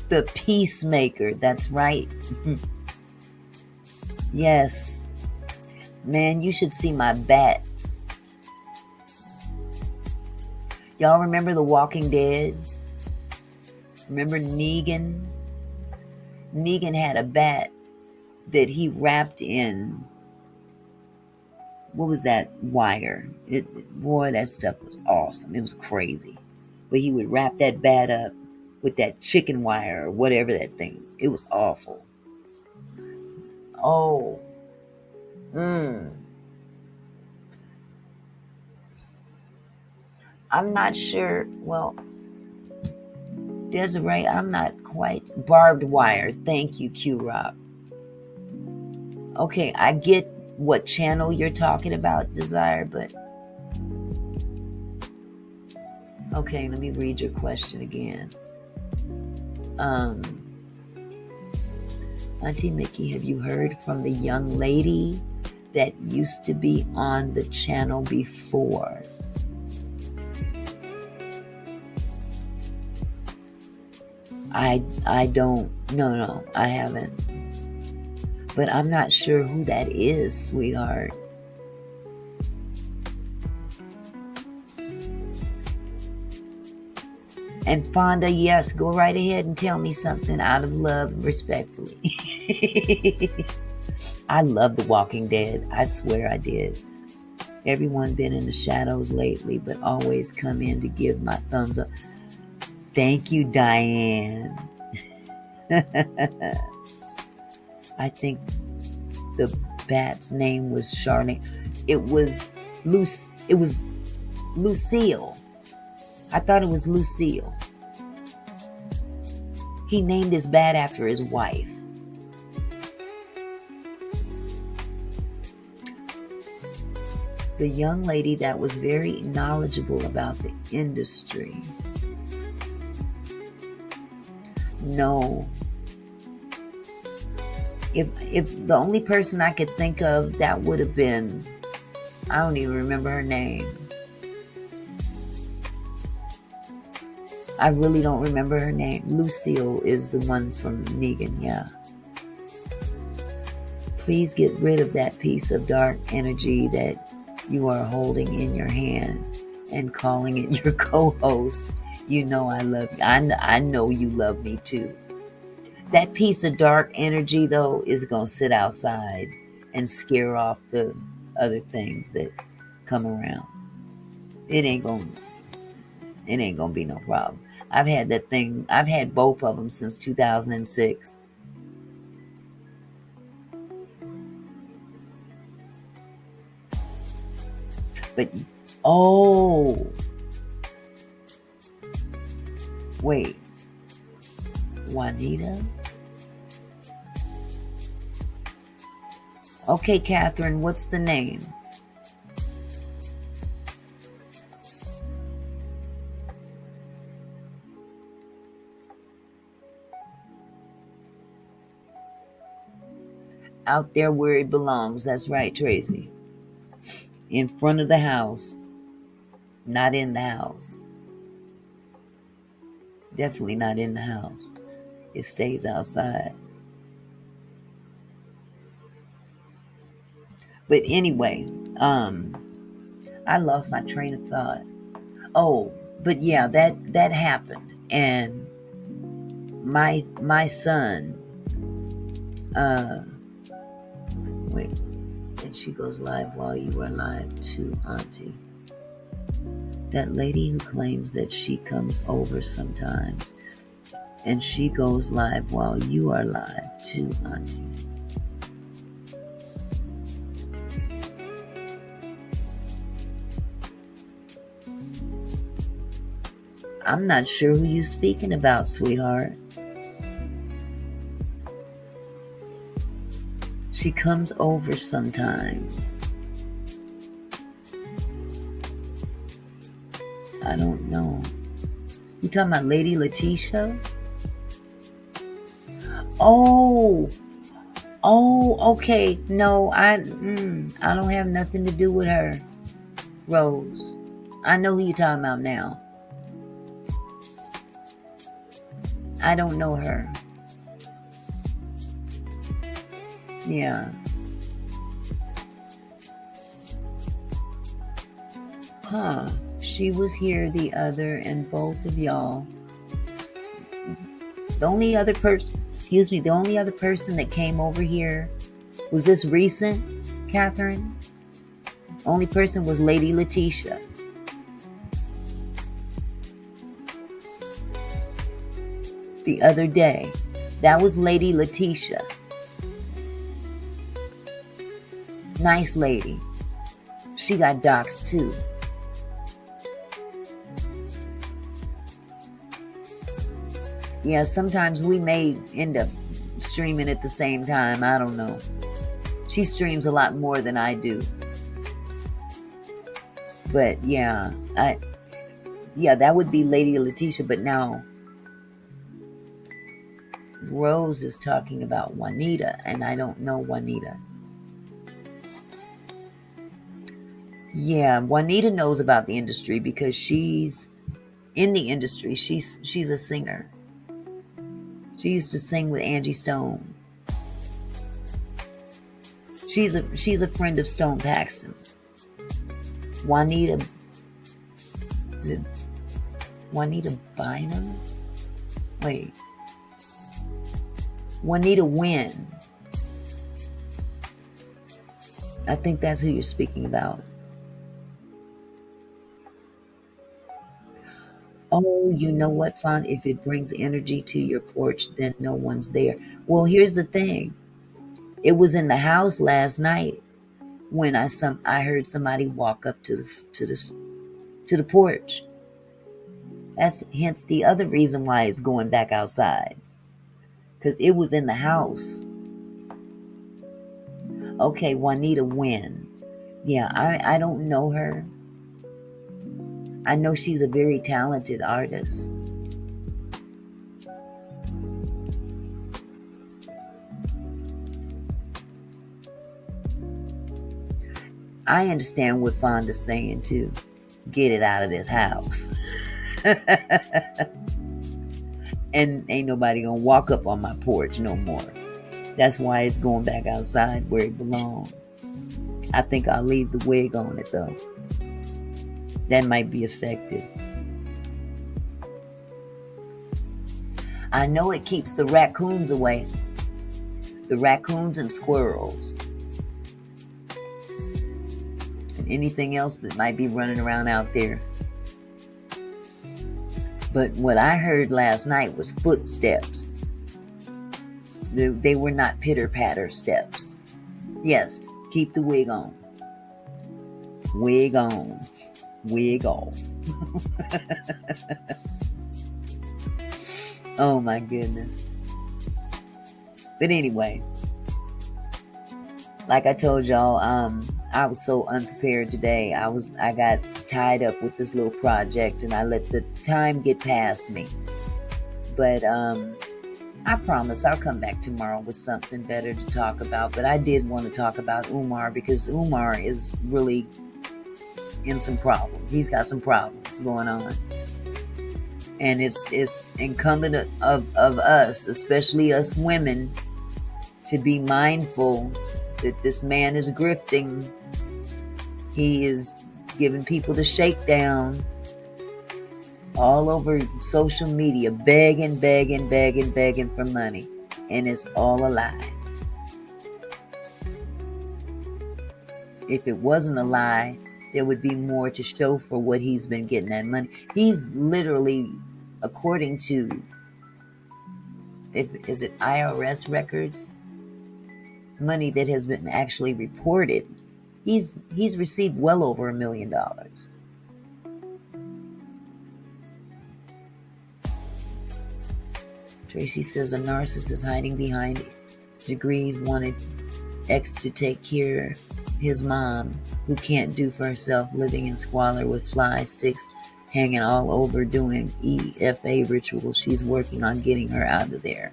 Speaker 1: The peacemaker, that's right. Yes. Man, you should see my bat. Y'all remember The Walking Dead? Remember Negan? Negan had a bat that he wrapped in, what was that, wire? Boy, that stuff was awesome. It was crazy. But he would wrap that bat up with that chicken wire or whatever that thing. It was awful. Oh. I'm not sure. Well, Desiree, I'm not quite. Barbed wire. Thank you, Q Rock. Okay, I get what channel you're talking about, Desire, but okay, let me read your question again. Auntie Mickey, have you heard from the young lady that used to be on the channel before? I don't. No, I haven't. But I'm not sure who that is, sweetheart. And Fonda, yes, go right ahead and tell me something out of love, respectfully. I love The Walking Dead. I swear I did. Everyone been in the shadows lately, but always come in to give my thumbs up. Thank you, Diane. I think the bat's name was Charlene. It was Lucille. I thought it was Lucille. He named his bat after his wife. The young lady that was very knowledgeable about the industry. No. If the only person I could think of, that would have been, I don't even remember her name. I really don't remember her name. Lucille is the one from Negan, yeah. Please get rid of that piece of dark energy that you are holding in your hand and calling it your co-host. You know I love you. I know you love me too. That piece of dark energy, though, is going to sit outside and scare off the other things that come around. It ain't going to be no problem. I've had that thing. I've had both of them since 2006. But, wait. Juanita? Okay, Catherine, what's the name? Out there where it belongs. That's right, Tracy. In front of the house. Not in the house. Definitely not in the house. It stays outside. But anyway, I lost my train of thought. Oh, but yeah, that happened. And my son, wait, and she goes live while you are live too, Auntie. That lady who claims that she comes over sometimes and she goes live while you are live too, Auntie. I'm not sure who you're speaking about, sweetheart. She comes over sometimes. I don't know. You talking about Lady Letitia? Oh, okay. No, I don't have nothing to do with her, Rose. I know who you're talking about now. I don't know her. Yeah. Huh. She was here the other, and both of y'all. The only other person that came over here, was this recent, Catherine? Only person was Lady Letitia. The other day. That was Lady Letitia. Nice lady. She got doxxed too. Yeah, sometimes we may end up streaming at the same time. I don't know. She streams a lot more than I do. But yeah, that would be Lady Letitia. But now Rose is talking about Juanita, and I don't know Juanita. Yeah, Juanita knows about the industry because she's in the industry. She's a singer. She used to sing with Angie Stone. She's a friend of Stone Paxton's. Juanita, is it Juanita Bynum? Wait. Juanita Wynn. I think that's who you're speaking about. Oh, you know what, Fawn? If it brings energy to your porch, then no one's there. Well, here's the thing. It was in the house last night when I heard somebody walk up to the porch. That's hence the other reason why it's going back outside. Because it was in the house. Okay, Juanita Wynn. Yeah, I don't know her. I know she's a very talented artist. I understand what Fonda's saying too. Get it out of this house. And ain't nobody gonna walk up on my porch no more. That's why it's going back outside where it belongs. I think I'll leave the wig on it though. That might be effective. I know it keeps the raccoons away. The raccoons and squirrels. And anything else that might be running around out there. But what I heard last night was footsteps. They were not pitter-patter steps. Yes, keep the wig on. Wig on. Wig off. Oh my goodness. But anyway, like I told y'all, I was so unprepared today. I got tied up with this little project and I let the time get past me. But I promise I'll come back tomorrow with something better to talk about. But I did want to talk about Umar because Umar is really in some problems. He's got some problems going on. And it's incumbent of us, especially us women, to be mindful that this man is grifting. He is giving people the shakedown all over social media, begging for money. And it's all a lie. If it wasn't a lie, there would be more to show for what he's been getting that money. He's literally, according to, is it IRS records? Money that has been actually reported. He's received well over $1 million. Tracy says a narcissist hiding behind degrees wanted X to take care of his mom, who can't do for herself, living in squalor with fly sticks hanging all over, doing EFA rituals. She's working on getting her out of there.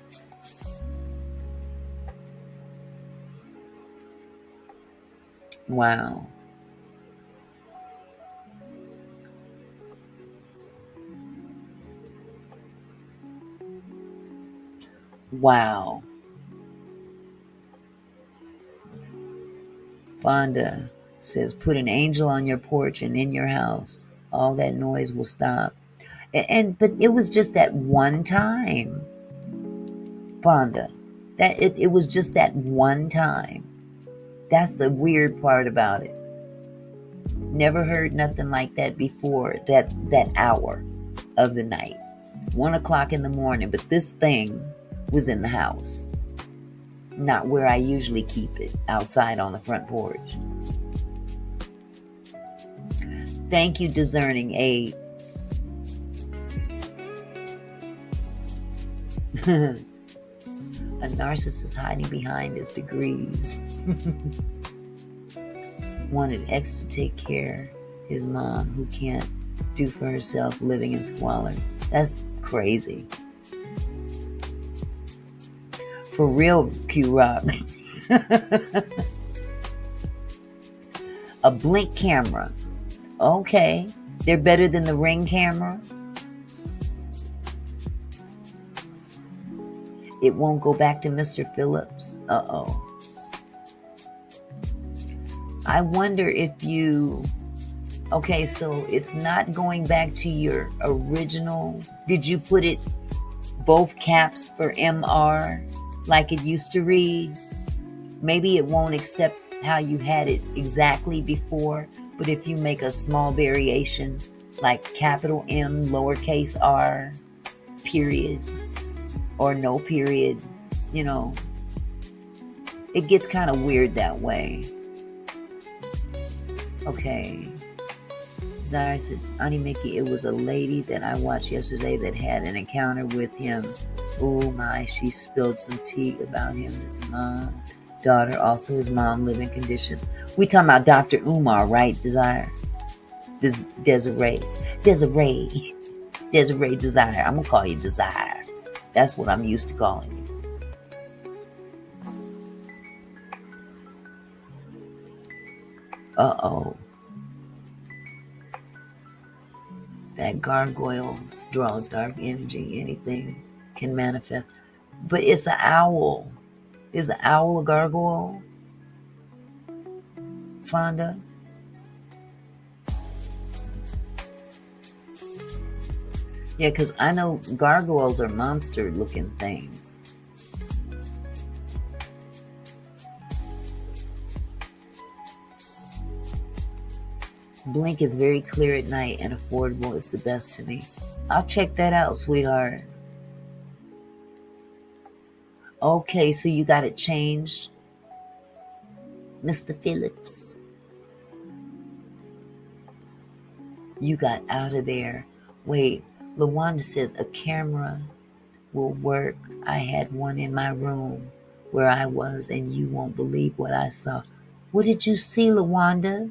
Speaker 1: Wow. Wow. Fonda says, put an angel on your porch and in your house. All that noise will stop. But it was just that one time, Fonda. That it was just that one time. That's the weird part about it. Never heard nothing like that before. That hour of the night, 1 o'clock in the morning. But this thing was in the house, not where I usually keep it, outside on the front porch. Thank you, Discerning Aid. A narcissist hiding behind his degrees. Wanted X to take care of his mom who can't do for herself, living in squalor. That's crazy. For real, Q-Rock. A blink camera. Okay. They're better than the Ring camera. It won't go back to Mr. Phillips. Uh-oh. I wonder if you... Okay, so it's not going back to your original... Did you put it both caps for MR like it used to read? Maybe it won't accept how you had it exactly before, but if you make a small variation like capital M, lowercase r, period, or no period, you know, it gets kind of weird that way. Okay. Zara said, Auntie Mickey, it was a lady that I watched yesterday that had an encounter with him. Oh my, she spilled some tea about him, his mom, daughter, also his mom, living condition. We talking about Dr. Umar, right, Desire? Desiree Desire. I'm going to call you Desire. That's what I'm used to calling you. Uh-oh. That gargoyle draws dark energy. Anything can manifest. But it's an owl. Is an owl a gargoyle? Fonda? Yeah, because I know gargoyles are monster-looking things. Blink is very clear at night and affordable. It's the best to me. I'll check that out, sweetheart. Okay, so you got it changed, Mr. Phillips. You got out of there. Wait, LaWanda says a camera will work. I had one in my room where I was, and you won't believe what I saw. What did you see, LaWanda?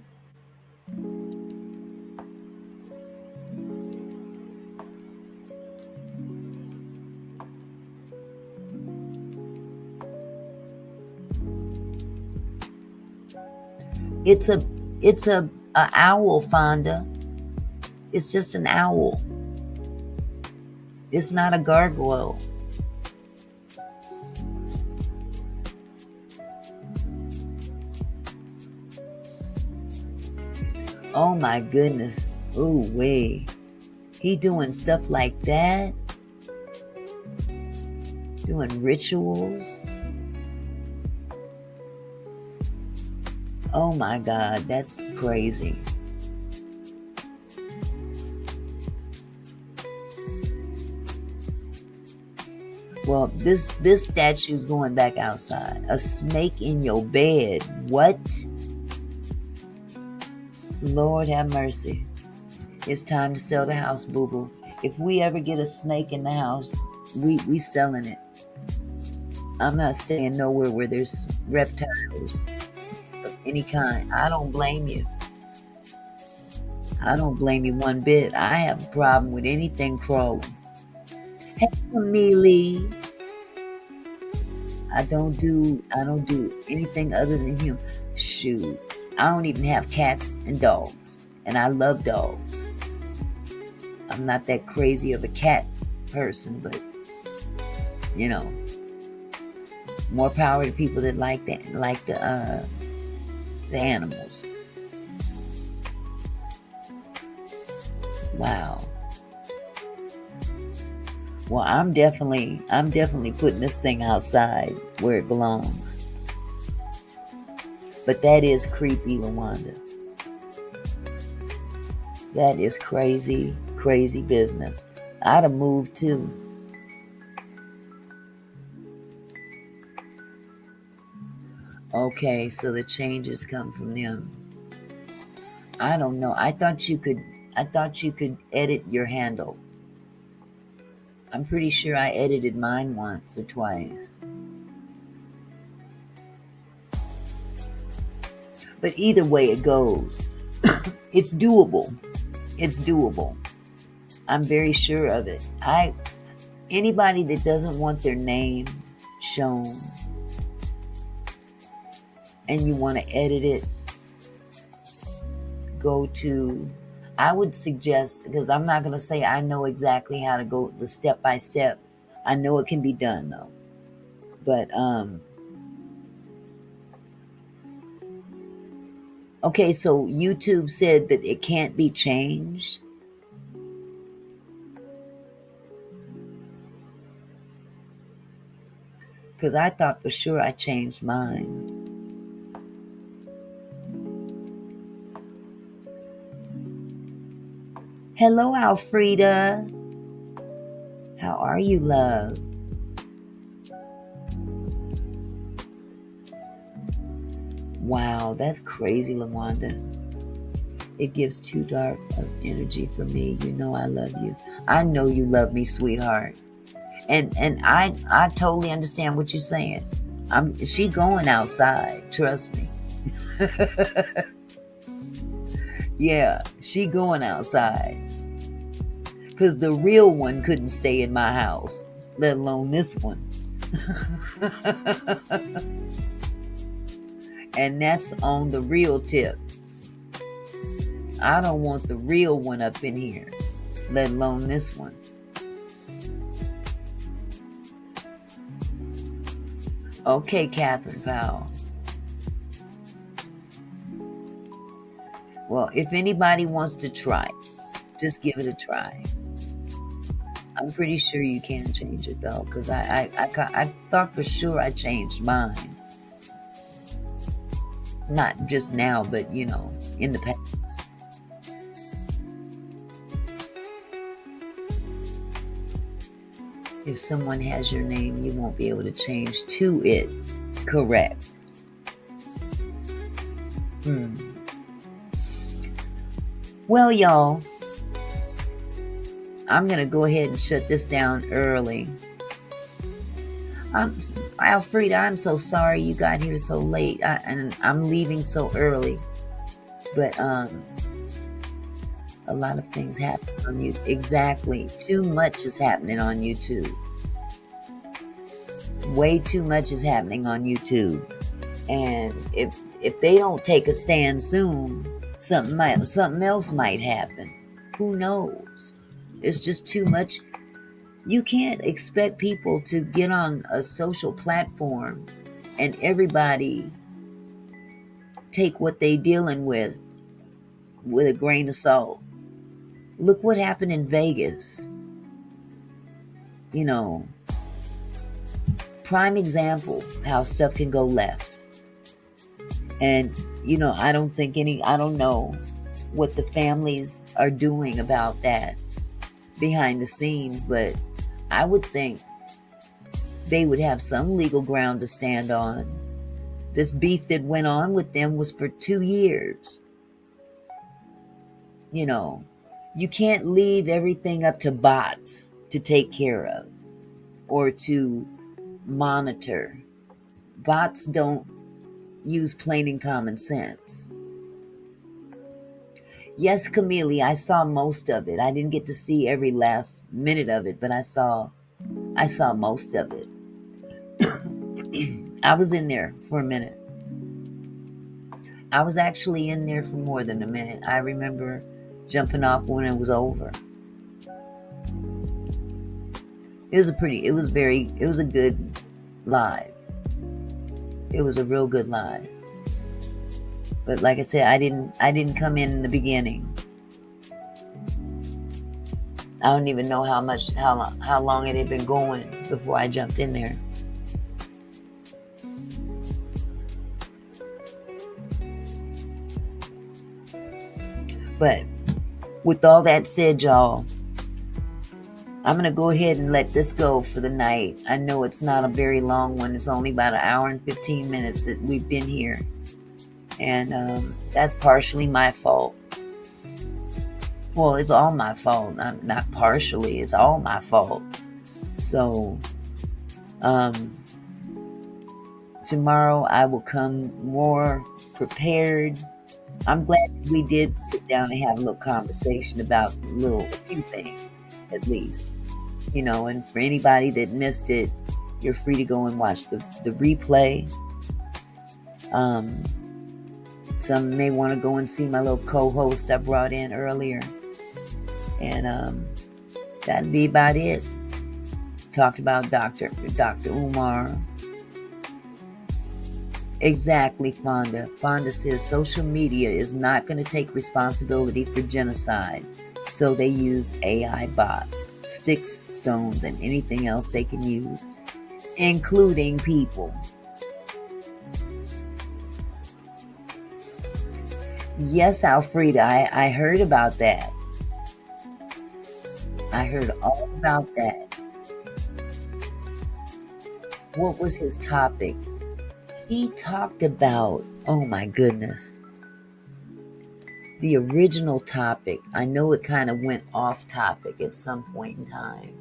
Speaker 1: It's a owl, Fonda. It's just an owl. It's not a gargoyle. Oh my goodness. Ooh wee. He doing stuff like that? Doing rituals? Oh my God, that's crazy. Well, this statue's going back outside. A snake in your bed. What? Lord have mercy. It's time to sell the house, boo-boo. If we ever get a snake in the house, we selling it. I'm not staying nowhere where there's reptiles of any kind. I don't blame you. I don't blame you one bit. I have a problem with anything crawling. Hey, Amelie. I don't do anything other than him. Shoot. I don't even have cats and dogs. And I love dogs. I'm not that crazy of a cat person, but you know, more power to people that like the animals. Wow. Well, I'm definitely putting this thing outside where it belongs. But that is creepy, LaWanda. That is crazy, crazy business. I'd have moved too. Okay, so the changes come from them. I don't know. I thought you could edit your handle. I'm pretty sure I edited mine once or twice. But either way it goes, it's doable. It's doable. I'm very sure of it. Anybody that doesn't want their name shown and you want to edit it, I would suggest, because I'm not going to say I know exactly how to go the step by step. I know it can be done though. But, okay, so YouTube said that it can't be changed. Because I thought for sure I changed mine. Hello, Alfreda. How are you, love? Wow, that's crazy, LaWanda. It gives too dark of energy for me. You know I love you. I know you love me, sweetheart. And I totally understand what you're saying. She going outside, trust me. Yeah, she going outside. Because the real one couldn't stay in my house, let alone this one. And that's on the real tip. I don't want the real one up in here, let alone this one. Okay, Catherine Powell. Well, if anybody wants to try, just give it a try. I'm pretty sure you can change it though, because I thought for sure I changed mine. Not just now, but in the past. If someone has your name, you won't be able to change to it. Correct. Well, y'all, I'm going to go ahead and shut this down early. Alfreda, I'm so sorry you got here so late. And I'm leaving so early. But a lot of things happen on YouTube. Exactly. Too much is happening on YouTube. Way too much is happening on YouTube. And if they don't take a stand soon, something else might happen. Who knows? It's just too much. You can't expect people to get on a social platform and everybody take what they dealing with a grain of salt. Look what happened in Vegas. Prime example how stuff can go left. And, I don't know what the families are doing about that behind the scenes, but I would think they would have some legal ground to stand on. This beef that went on with them was for 2 years. You can't leave everything up to bots to take care of or to monitor. Bots don't use plain and common sense. Yes, Camille, I saw most of it. I didn't get to see every last minute of it, but I saw most of it. I was in there for a minute. I was actually in there for more than a minute. I remember jumping off when it was over. It was a good live. It was a real good live. But like I said, I didn't come in the beginning. I don't even know how long it had been going before I jumped in there. But with all that said, y'all, I'm going to go ahead and let this go for the night. I know it's not a very long one. It's only about 1 hour and 15 minutes that we've been here. And that's partially my fault. Well, it's all my fault. Not partially. It's all my fault. So, um, tomorrow I will come more prepared. I'm glad we did sit down and have a little conversation about a few things, at least. And for anybody that missed it, you're free to go and watch the replay. Some may want to go and see my little co-host I brought in earlier. And that'd be about it. Talked about Dr. Umar. Exactly, Fonda. Fonda says social media is not going to take responsibility for genocide. So they use AI bots, sticks, stones, and anything else they can use, including people. Yes, Alfreda, I heard about that. I heard all about that. What was his topic? He talked about, oh my goodness, the original topic. I know it kind of went off topic at some point in time.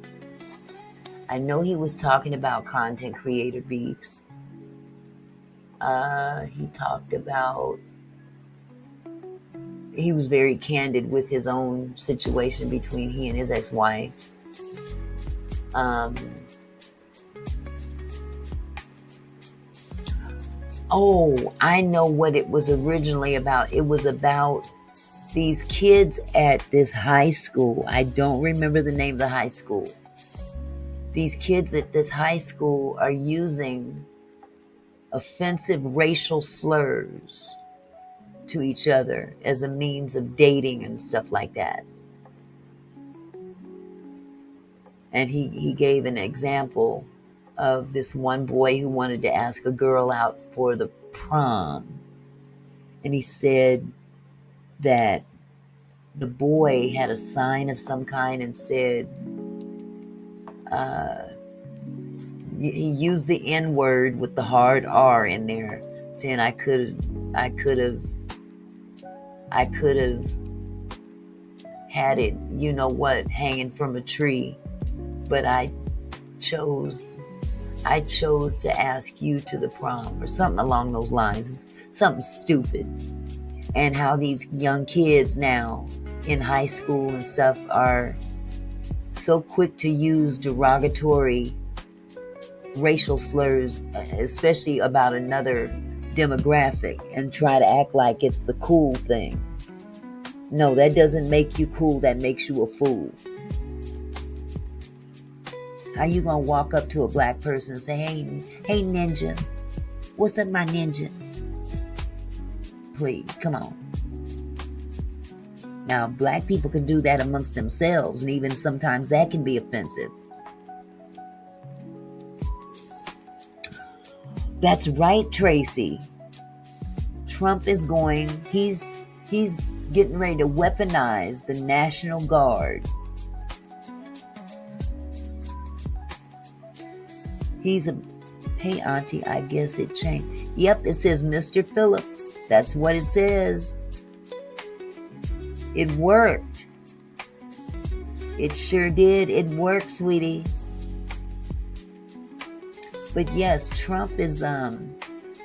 Speaker 1: I know he was talking about content creator beefs. He talked about, he was very candid with his own situation between he and his ex-wife. Oh, I know what it was originally about. It was about these kids at this high school. I don't remember the name of the high school. These kids at this high school are using offensive racial slurs to each other as a means of dating and stuff like that. And he gave an example of this one boy who wanted to ask a girl out for the prom. And he said that the boy had a sign of some kind and said, he used the N-word with the hard R in there, saying I could have had it, you know what, hanging from a tree, but I chose to ask you to the prom, or something along those lines, something stupid. And how these young kids now in high school and stuff are so quick to use derogatory racial slurs, especially about another demographic, and try to act like it's the cool thing. No, that doesn't make you cool, that makes you a fool. How you gonna walk up to a black person and say, hey ninja, what's up my ninja? Please, come on. Now, black people can do that amongst themselves, and even sometimes that can be offensive. That's right, Tracy. Trump is he's getting ready to weaponize the National Guard. Hey auntie, I guess it changed. Yep, it says Mr. Phillips. That's what it says. It worked. It sure did. It worked, sweetie. But yes, Trump is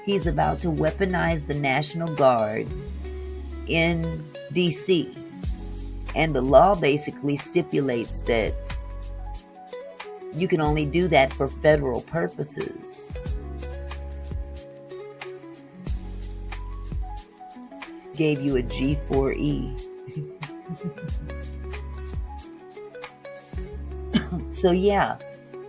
Speaker 1: he's about to weaponize the National Guard in DC. And the law basically stipulates that you can only do that for federal purposes. Gave you a G4E. So yeah,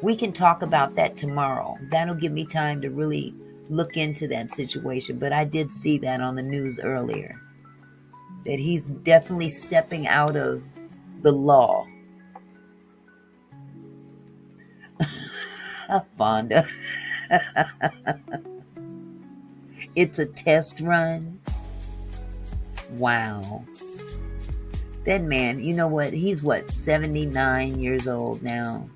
Speaker 1: we can talk about that tomorrow. That'll give me time to really look into that situation. But I did see that on the news earlier, that he's definitely stepping out of the law. Fonda. It's a test run. Wow. That man, you know what? He's 79 years old now.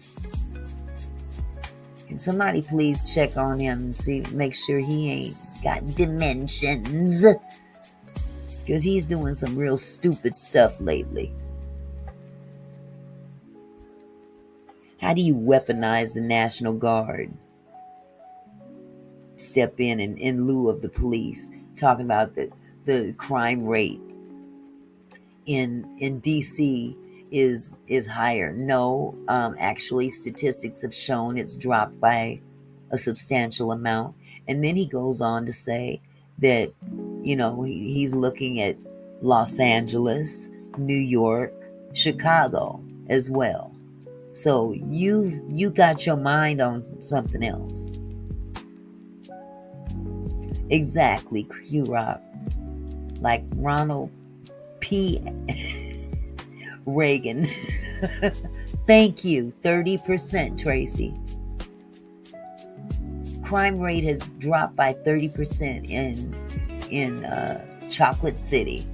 Speaker 1: Can somebody please check on him and make sure he ain't got dimensions? Because he's doing some real stupid stuff lately. How do you weaponize the National Guard? Step in lieu of the police, talking about the crime rate in DC is higher. No, actually, statistics have shown it's dropped by a substantial amount. And then he goes on to say that, he's looking at Los Angeles, New York, Chicago as well. So you got your mind on something else. Exactly, Q-Rock. Like Ronald P. Reagan. Thank you. 30%, Tracy. Crime rate has dropped by 30% in Chocolate City.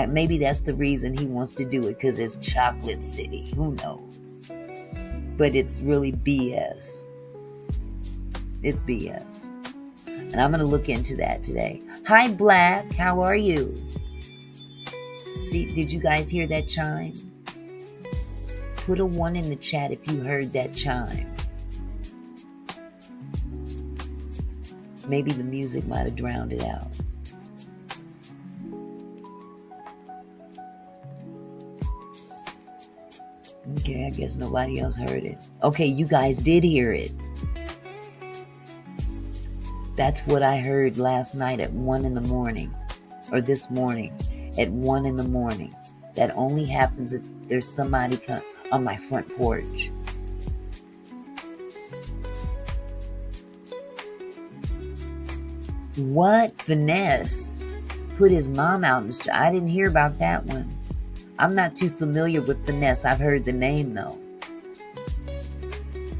Speaker 1: Maybe that's the reason he wants to do it, because it's Chocolate City. Who knows? But it's really BS. It's BS. And I'm going to look into that today. Hi, Black. How are you? See, did you guys hear that chime? Put a 1 in the chat if you heard that chime. Maybe the music might have drowned it out. Okay, I guess nobody else heard it. Okay, you guys did hear it. That's what I heard last night at 1 in the morning. Or this morning at 1 in the morning. That only happens if there's somebody on my front porch. What? Finesse put his mom out in the street. I didn't hear about that one. I'm not too familiar with Finesse. I've heard the name though.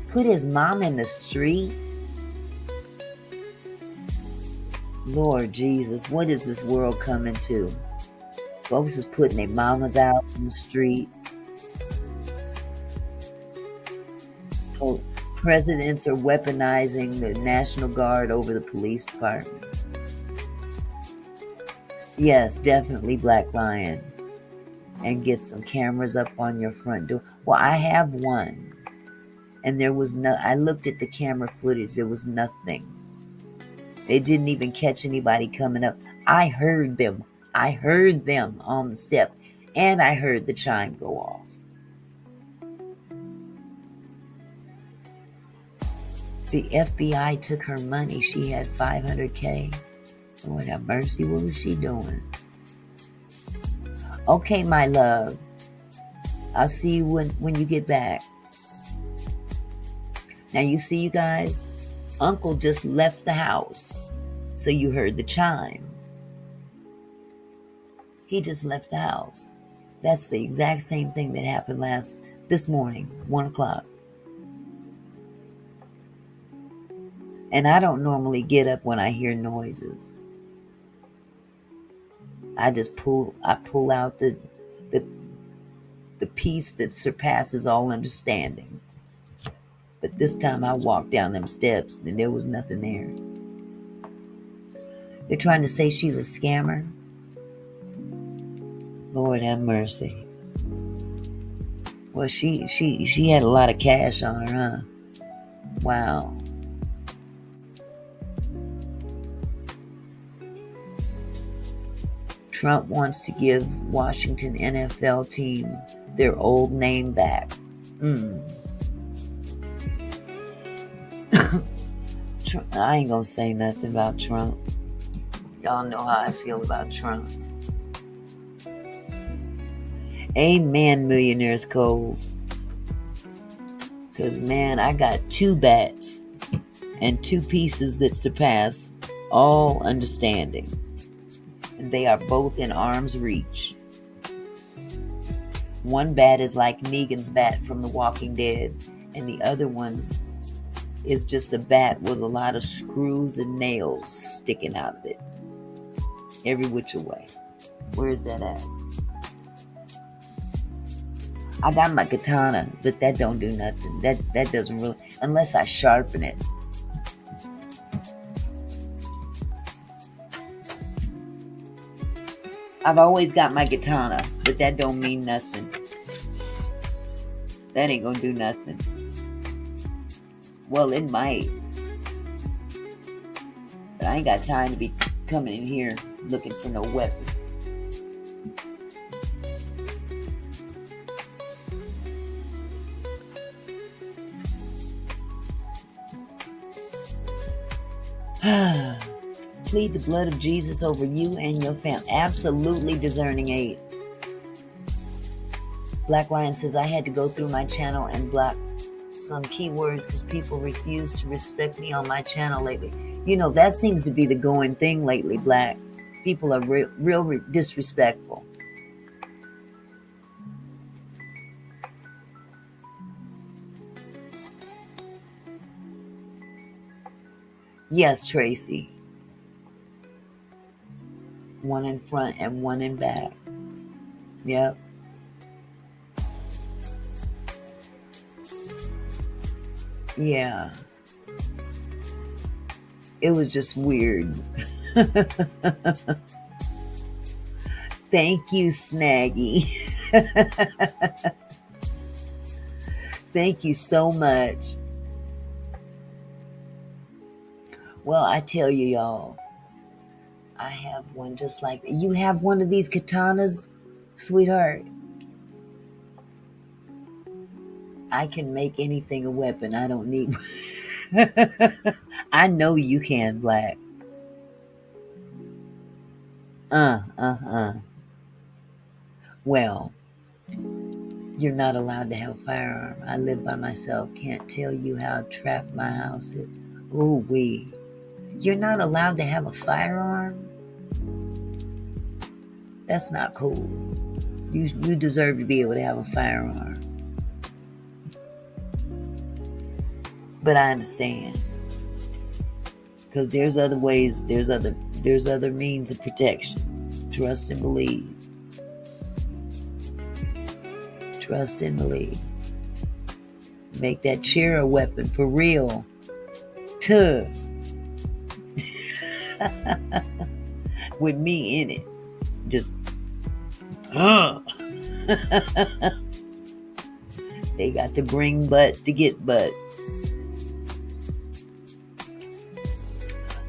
Speaker 1: Put his mom in the street? Lord Jesus, what is this world coming to? Folks is putting their mamas out in the street. Oh, presidents are weaponizing the National Guard over the police department. Yes, definitely, Black Lion. And get some cameras up on your front door. Well, I have one. And there was I looked at the camera footage. There was nothing. They didn't even catch anybody coming up. I heard them. I heard them on the step. And I heard the chime go off. The FBI took her money. She had $500K. Lord have mercy. What was she doing? Okay, my love. I'll see you when you get back. Now you see, you guys, Uncle just left the house. So you heard the chime. He just left the house. That's the exact same thing that happened this morning, 1 o'clock. And I don't normally get up when I hear noises. I pull out the peace that surpasses all understanding. But this time I walked down them steps and there was nothing there. They're trying to say she's a scammer. Lord have mercy. Well, she had a lot of cash on her, huh? Wow. Trump wants to give Washington NFL team their old name back. I ain't gonna say nothing about Trump. Y'all know how I feel about Trump. Amen, Millionaire's Cove. Because, man, I got 2 bats and 2 pieces that surpass all understanding. And they are both in arm's reach. One bat is like Negan's bat from The Walking Dead, and the other one is just a bat with a lot of screws and nails sticking out of it. Every which way. Where is that at? I got my katana, but that don't do nothing. That doesn't really, unless I sharpen it. I've always got my katana, but that don't mean nothing. That ain't gonna do nothing. Well, it might. But I ain't got time to be coming in here looking for no weapon. Plead the blood of Jesus over you and your family. Absolutely discerning aid. Black Lion says, I had to go through my channel and block some keywords because people refuse to respect me on my channel lately. You know, that seems to be the going thing lately, Black. People are real disrespectful. Yes, Tracy. One in front and one in back. Yep. Yeah. It was just weird. Thank you, Snaggy. Thank you so much. Well, I tell you, y'all, I have one just like that. You have one of these katanas, sweetheart? I can make anything a weapon. I don't need... I know you can, Black. Well, you're not allowed to have a firearm. I live by myself. Can't tell you how trapped my house is. Ooh wee. You're not allowed to have a firearm? That's not cool. You deserve to be able to have a firearm. But I understand. Because there's other ways, there's other means of protection. Trust and believe. Trust and believe. Make that chair a weapon for real. Tuh. With me in it. Just they got to bring butt to get butt.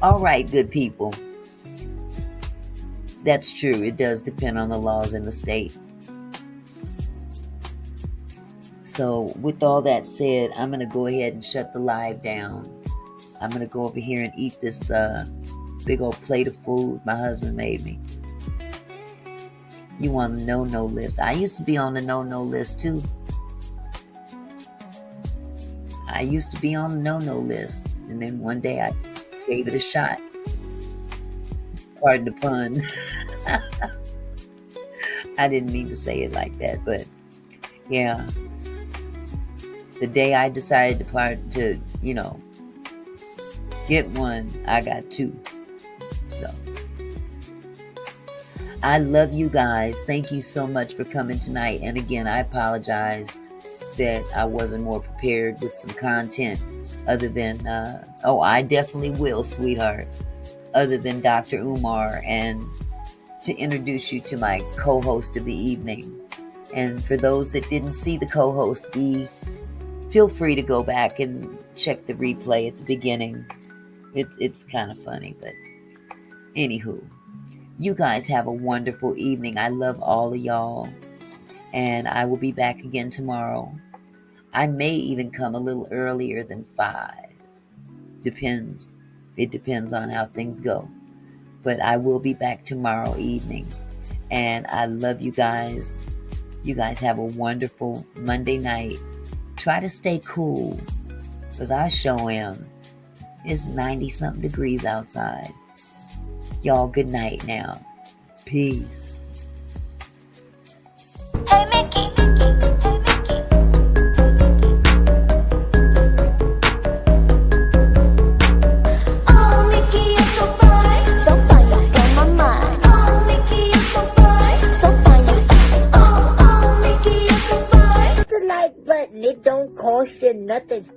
Speaker 1: All right, good people. That's true. It does depend on the laws in the state. So with all that said, I'm going to go ahead and shut the live down. I'm going to go over here and eat this big old plate of food my husband made me. You on the no-no list. I used to be on the no-no list too. I used to be on the no-no list. And then one day I gave it a shot. Pardon the pun. I didn't mean to say it like that, but yeah. The day I decided to get one, I got two. So I love you guys. Thank you so much for coming tonight. And again, I apologize that I wasn't more prepared with some content other than, I definitely will, sweetheart, other than Dr. Umar, and to introduce you to my co-host of the evening. And for those that didn't see the co-host, feel free to go back and check the replay at the beginning. It's kind of funny, but anywho, you guys have a wonderful evening. I love all of y'all, and I will be back again tomorrow. I may even come a little earlier than 5. Depends. It depends on how things go. But I will be back tomorrow evening. And I love you guys. You guys have a wonderful Monday night. Try to stay cool, because I sure am. It's 90-something degrees outside. Y'all, good night now. Peace.
Speaker 2: Hey, Mickey.
Speaker 3: It don't cost you nothing.